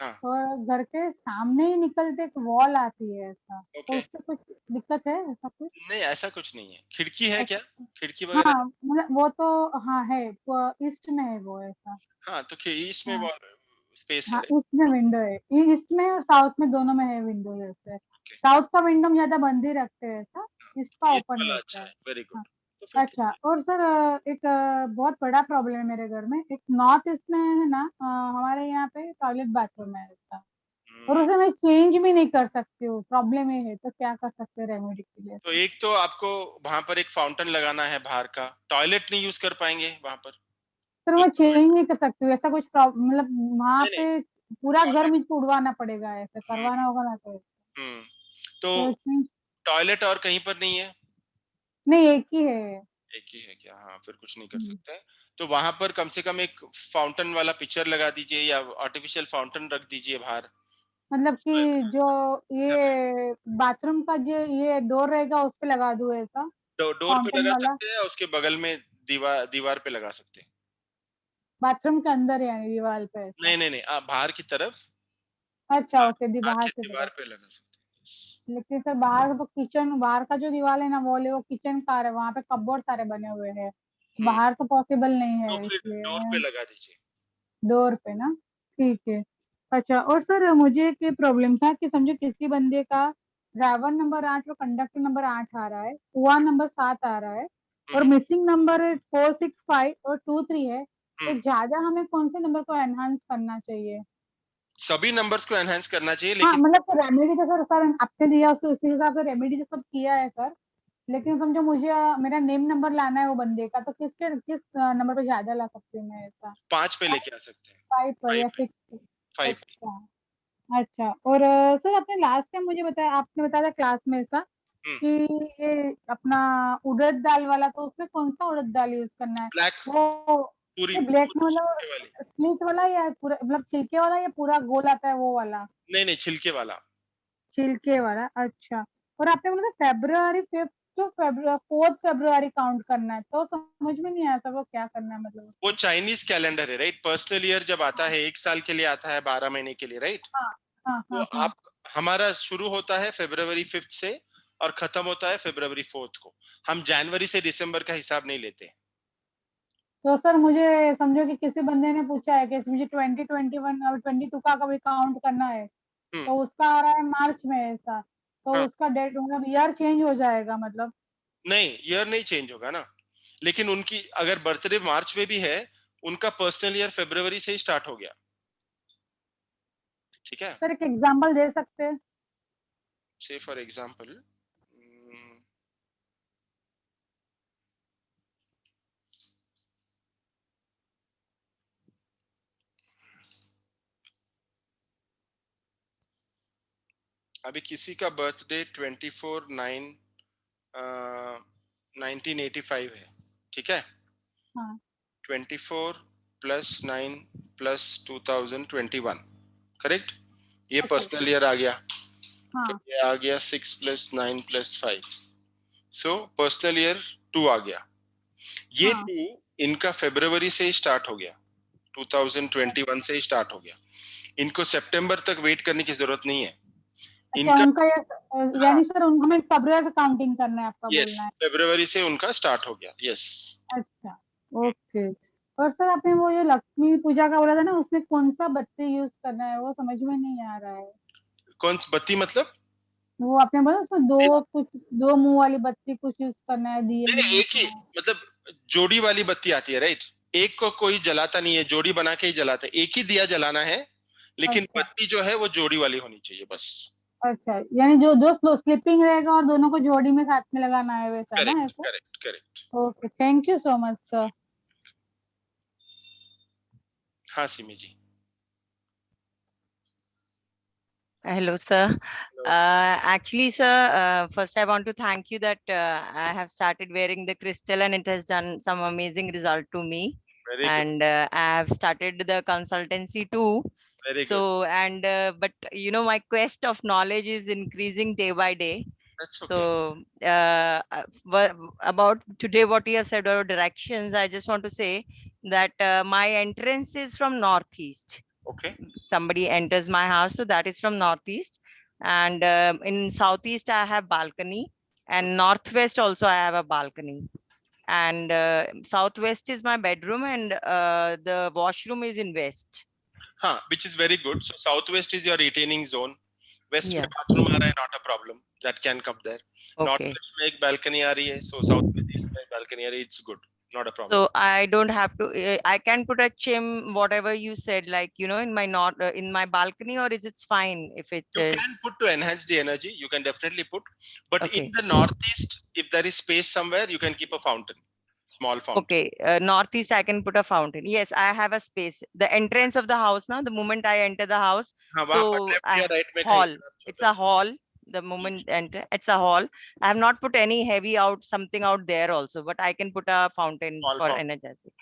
Speaker 1: हाँ।
Speaker 20: और घर के सामने ही निकलते एक वॉल आती है ऐसा, तो उससे कुछ दिक्कत है ऐसा कुछ?
Speaker 1: नहीं, ऐसा कुछ नहीं है। खिड़की है क्या? खिड़की वगैरह?
Speaker 20: हाँ मतलब वो तो हाँ है, ईस्ट में है वो ऐसा।
Speaker 1: हाँ तो ईस्ट में
Speaker 20: हाँ,
Speaker 1: स्पेस
Speaker 20: हाँ
Speaker 1: है।
Speaker 20: ईस्ट में विंडो है, ईस्ट में और साउथ में दोनों में है विंडो जैसे। साउथ का विंडो ज्यादा बंद ही रखते हैं ऐसा, ईस्ट का ओपन रहता
Speaker 1: अच्छा
Speaker 20: है।
Speaker 1: है, वेरी गुड।
Speaker 20: अच्छा, और सर एक बहुत बड़ा प्रॉब्लम है मेरे घर में, एक नॉर्थ ईस्ट में है ना, हमारे यहाँ पे टॉयलेट बाथरूम है ऐसा, और उसे मैं चेंज भी नहीं कर सकती हूँ, प्रॉब्लम ये है, तो क्या कर सकते हैं रेमेडी के लिए?
Speaker 1: तो एक तो आपको वहां पर एक फाउंटेन लगाना है बाहर का, टॉयलेट नहीं यूज कर पाएंगे वहां पर।
Speaker 20: सर मैं चेंज नहीं कर सकती हूँ ऐसा कुछ मतलब वहां पे पूरा घर मुझे उड़वाना पड़ेगा, ऐसा करवाना होगा ना तो।
Speaker 1: तो टॉयलेट और कहीं पर नहीं है?
Speaker 20: नहीं, एक ही है।
Speaker 1: एक ही है क्या? हाँ, फिर कुछ नहीं कर सकते। तो वहां पर कम से कम एक फाउंटेन वाला पिक्चर लगा दीजिए या आर्टिफिशियल फाउंटेन रख दीजिए बाहर।
Speaker 20: मतलब कि जो ये बाथरूम का जो ये डोर रहेगा उस पे लगा दूं ऐसा?
Speaker 1: डोर पे लगा सकते हैं, उसके बगल में दीवार पे लगा सकते हैं।
Speaker 20: बाथरूम के अंदर यानी दीवार पे ऐसा?
Speaker 1: नहीं नहीं नहीं, बाहर की तरफ।
Speaker 20: अच्छा ओके, बाहर से
Speaker 1: दीवार पे लगा सकते हैं।
Speaker 20: लेकिन सर बाहर तो किचन, बाहर का जो दीवार है ना वो किचन का है, वहाँ पे कपबोर्ड सारे बने हुए हैं, बाहर तो पॉसिबल नहीं है,
Speaker 1: तो फिर
Speaker 20: इसलिए
Speaker 1: डोर पे लगा दीजिए।
Speaker 20: डोर पे ना, ठीक है। अच्छा, और सर मुझे एक प्रॉब्लम था कि समझो किसी बंदे का ड्राइवर नंबर 8 और कंडक्टर नंबर 8 आ रहा है, कुआ नंबर 7 आ रहा है, और मिसिंग नंबर 4 6 5 और 2 3 है, तो ज्यादा हमें कौन से नंबर को एनहांस करना चाहिए?
Speaker 1: सभी नंबर्स को एनहांस करना चाहिए,
Speaker 20: हाँ
Speaker 1: लेकिन
Speaker 20: मतलब रेमेडी तो सर आपने दिया उसी हिसाब से रेमेडी तो सब किया है सर, लेकिन समझो मुझे मेरा नेम नंबर लाना है वो बंदे का, तो किस नंबर पे ज्यादा ला सकती हूँ मैं ऐसा?
Speaker 1: 5 पे लेके आ सकते हैं।
Speaker 20: 5 पर या 6?
Speaker 1: 5।
Speaker 20: अच्छा अच्छा, और सर आपने लास्ट टाइम मुझे बताया, आपने बताया था क्लास में ऐसा कि ये अपना उड़द दाल वाला, तो उसमें कौन सा उड़द दाल यूज करना है?
Speaker 1: ब्लैक,
Speaker 20: वो
Speaker 1: पूरी
Speaker 20: ब्लैक मतलब स्प्लिट वाला या पूरा मतलब छिलके वाला या पूरा गोल आता है वो वाला?
Speaker 1: नहीं छिलके वाला।
Speaker 20: छिलके वाला, अच्छा। और आपने बोला February 5th तो 4th February काउंट करना है, तो समझ में नहीं आया था वो क्या करना है मतलब?
Speaker 1: वो चाइनीज कैलेंडर है, राइट? पर्सनल ईयर जब आता है 1 साल के लिए आता है, 12 महीने के लिए, राइट?
Speaker 20: हाँ हाँ
Speaker 1: तो
Speaker 20: हाँ।
Speaker 1: आप हमारा शुरू होता है February 5th से और खत्म होता है February 4th को। हम जनवरी से दिसंबर का हिसाब नहीं लेते।
Speaker 20: तो सर मुझे समझो कि किसी बंदे ने पूछा है कि मुझे 2021 और 22 का कभी काउंट करना है, तो उसका आ रहा है मार्च में ऐसा, तो उसका डेट मतलब ईयर चेंज हो जाएगा मतलब?
Speaker 1: नहीं, ईयर नहीं चेंज होगा ना, लेकिन उनकी अगर बर्थडे मार्च में भी है, उनका पर्सनल ईयर फरवरी से ही स्टार्ट हो गया। ठीक है
Speaker 20: सर एक एग्जांपल दे सकते हैं?
Speaker 1: से फॉर एग्जांपल, अभी किसी का बर्थडे 24/9/1985 है, ठीक है?
Speaker 20: हाँ।
Speaker 1: 24 + 9 + 2021, करेक्ट? ये पर्सनल ईयर आ गया।
Speaker 20: हाँ।
Speaker 1: फिर ये आ गया 6 + 9 + 5, सो पर्सनल ईयर 2 आ गया। ये 2 इनका फरवरी से ही स्टार्ट हो गया, 2021 से ही स्टार्ट हो गया। इनको सितंबर तक वेट करने की जरूरत नहीं है।
Speaker 20: अच्छा, उनका यानी सर हमें फरवरी से काउंटिंग करना है, आपका बोलना है?
Speaker 1: फरवरी से उनका स्टार्ट हो गया। यस।
Speaker 20: अच्छा, ओके। और सर आपने वो जो लक्ष्मी पूजा का बोला था ना, उसमें कौन सा बत्ती यूज करना है, वो समझ में नहीं आ रहा है।
Speaker 1: कौन बत्ती मतलब?
Speaker 20: वो आपने बोला उसमें दो मुंह वाली बत्ती कुछ यूज करना है, दिए में
Speaker 1: एक ही मतलब जोड़ी वाली बत्ती आती है, राइट? एक को कोई जलाता नहीं है, जोड़ी बना के ही जलाता है। एक ही दिया जलाना है, लेकिन बत्ती जो है वो जोड़ी वाली होनी चाहिए बस।
Speaker 20: अच्छा, यानी जो जो स्लिपिंग रहेगा और दोनों को जोड़ी में साथ में लगाना है, वैसा ना?
Speaker 1: Correct.
Speaker 20: Okay, thank you so much sir.
Speaker 1: हाँ सिमी जी।
Speaker 21: Hello, sir. Actually, sir, first I want to thank you that I have started wearing the crystal and it has done some amazing result to me.
Speaker 1: Very good.
Speaker 21: And I have started the consultancy too.
Speaker 1: Very
Speaker 21: so,
Speaker 1: good.
Speaker 21: And but you know, my quest of knowledge is increasing day by day.
Speaker 1: That's okay.
Speaker 21: So, about today, what you have said about directions, I just want to say that my entrance is from northeast.
Speaker 1: Okay.
Speaker 21: Somebody enters my house, so that is from northeast. And in southeast I have balcony, and northwest also I have a balcony. And southwest is my bedroom, and the washroom is in west.
Speaker 1: Which is very good. So southwest is your retaining zone. West
Speaker 21: Yeah.
Speaker 1: में bathroom आ रहा है, not a problem. That can come there.
Speaker 21: Okay.
Speaker 1: Northwest में एक balcony आ रही है, so southwest में balcony आ रही है, it's good. Not a problem.
Speaker 21: So I don't have to. I can put a chim, whatever you said, like you know, in my in my balcony, or is it fine if it?
Speaker 1: You can put to enhance the energy. You can definitely put, but
Speaker 21: Okay.
Speaker 1: in the northeast, if there is space somewhere, you can keep a fountain, small fountain.
Speaker 21: Okay, northeast I can put a fountain. Yes, I have a space. The entrance of the house now. The moment I enter the house,
Speaker 1: वहाँ पर left या right में
Speaker 21: hall.
Speaker 1: कहीं
Speaker 21: It's a hall. The moment enter, it's a hall. I have not put any heavy something out there also, but I can put a fountain for energizing.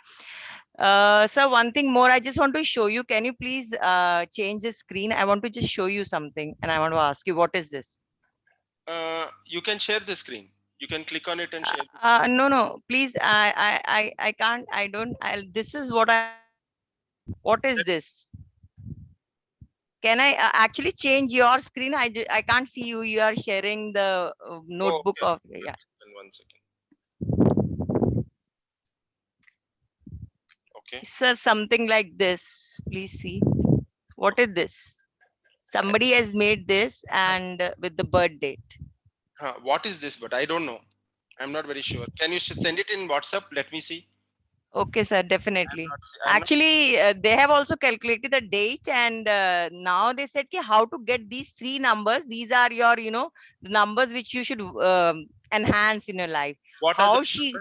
Speaker 21: So one thing more, I just want to show you. Can you please change the screen? I want to just show you something, and I want to ask you, what is this?
Speaker 1: You can share the screen. You can click on it and share.
Speaker 21: No, please. I can't. I don't. This is what I. What is this? Can I actually change your screen? I can't see you. You are sharing the notebook of yeah.
Speaker 1: 1 second. Okay.
Speaker 21: Sir, something like this. Please see. What is this? Somebody has made this and with the birth date.
Speaker 1: What is this? But I don't know. I'm not very sure. Can you send it in WhatsApp? Let me see.
Speaker 21: Okay, sir, definitely. Actually, they have also calculated the date, and now they said how to get these 3 numbers. These are your, you know, the numbers which you should enhance in your life.
Speaker 1: What
Speaker 21: how
Speaker 1: are
Speaker 21: she?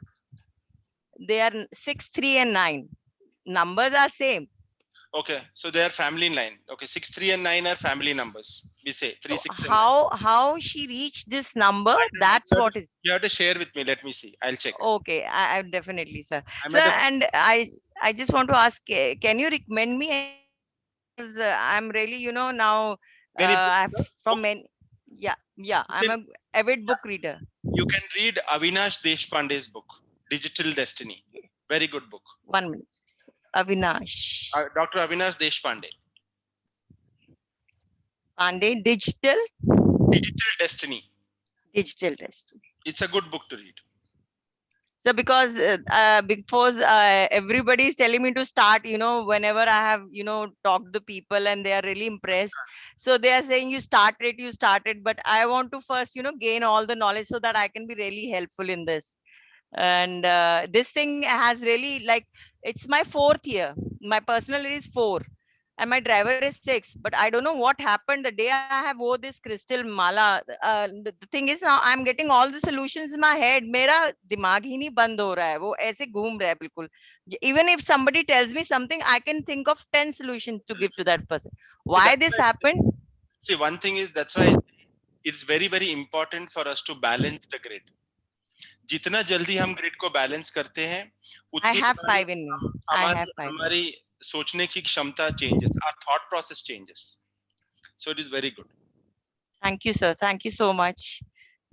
Speaker 21: They are 6, 3, and 9. Numbers are same.
Speaker 1: Okay, so they are family line. Okay, 6, 3, and 9 are family numbers. We say 3, 6, and 9.
Speaker 21: How she reached this number? That's what is.
Speaker 1: You have to share with me. Let me see. I'll check.
Speaker 21: Okay, I definitely, sir. Sir, and I just want to ask, can you recommend me? I'm really, you know, now from many. Yeah, I'm an avid book reader.
Speaker 1: You can read Avinash Deshpande's book, Digital Destiny. Very good book.
Speaker 21: 1 minute. Avinash.
Speaker 1: Dr. Avinash Deshpande.
Speaker 21: Pandey, Digital
Speaker 1: Destiny.
Speaker 21: Digital Destiny.
Speaker 1: It's a good book to read.
Speaker 21: So because everybody is telling me to start, whenever I have, talked to people and they are really impressed. So they are saying you started, but I want to first, gain all the knowledge so that I can be really helpful in this. And this thing has really, like, it's my 4th year. My personal year is 4 and my driver is 6, but I don't know what happened the day I have wore this crystal mala. The thing is, now I'm getting all the solutions in my head. मेरा दिमाग ही नहीं बंद हो रहा है, वो ऐसे घूम रहा है बिल्कुल. Even if somebody tells me something, I can think of 10 solutions to give to that person. Why this happened?
Speaker 1: See, one thing is, that's why it's very, very important for us to balance the grid. जितना जल्दी हम grid को balance करते हैं,
Speaker 21: I have 5 in me. I have 5.
Speaker 1: हमारी सोचने की क्षमता changes, our thought process changes. So it is very good.
Speaker 21: Thank you, sir. Thank you so much.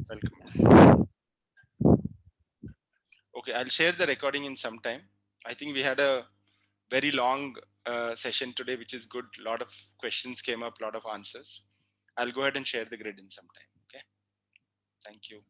Speaker 1: Welcome. Okay, I'll share the recording in some time. I think we had a very long session today, which is good. A lot of questions came up, a lot of answers. I'll go ahead and share the grid in some time. Okay. Thank you.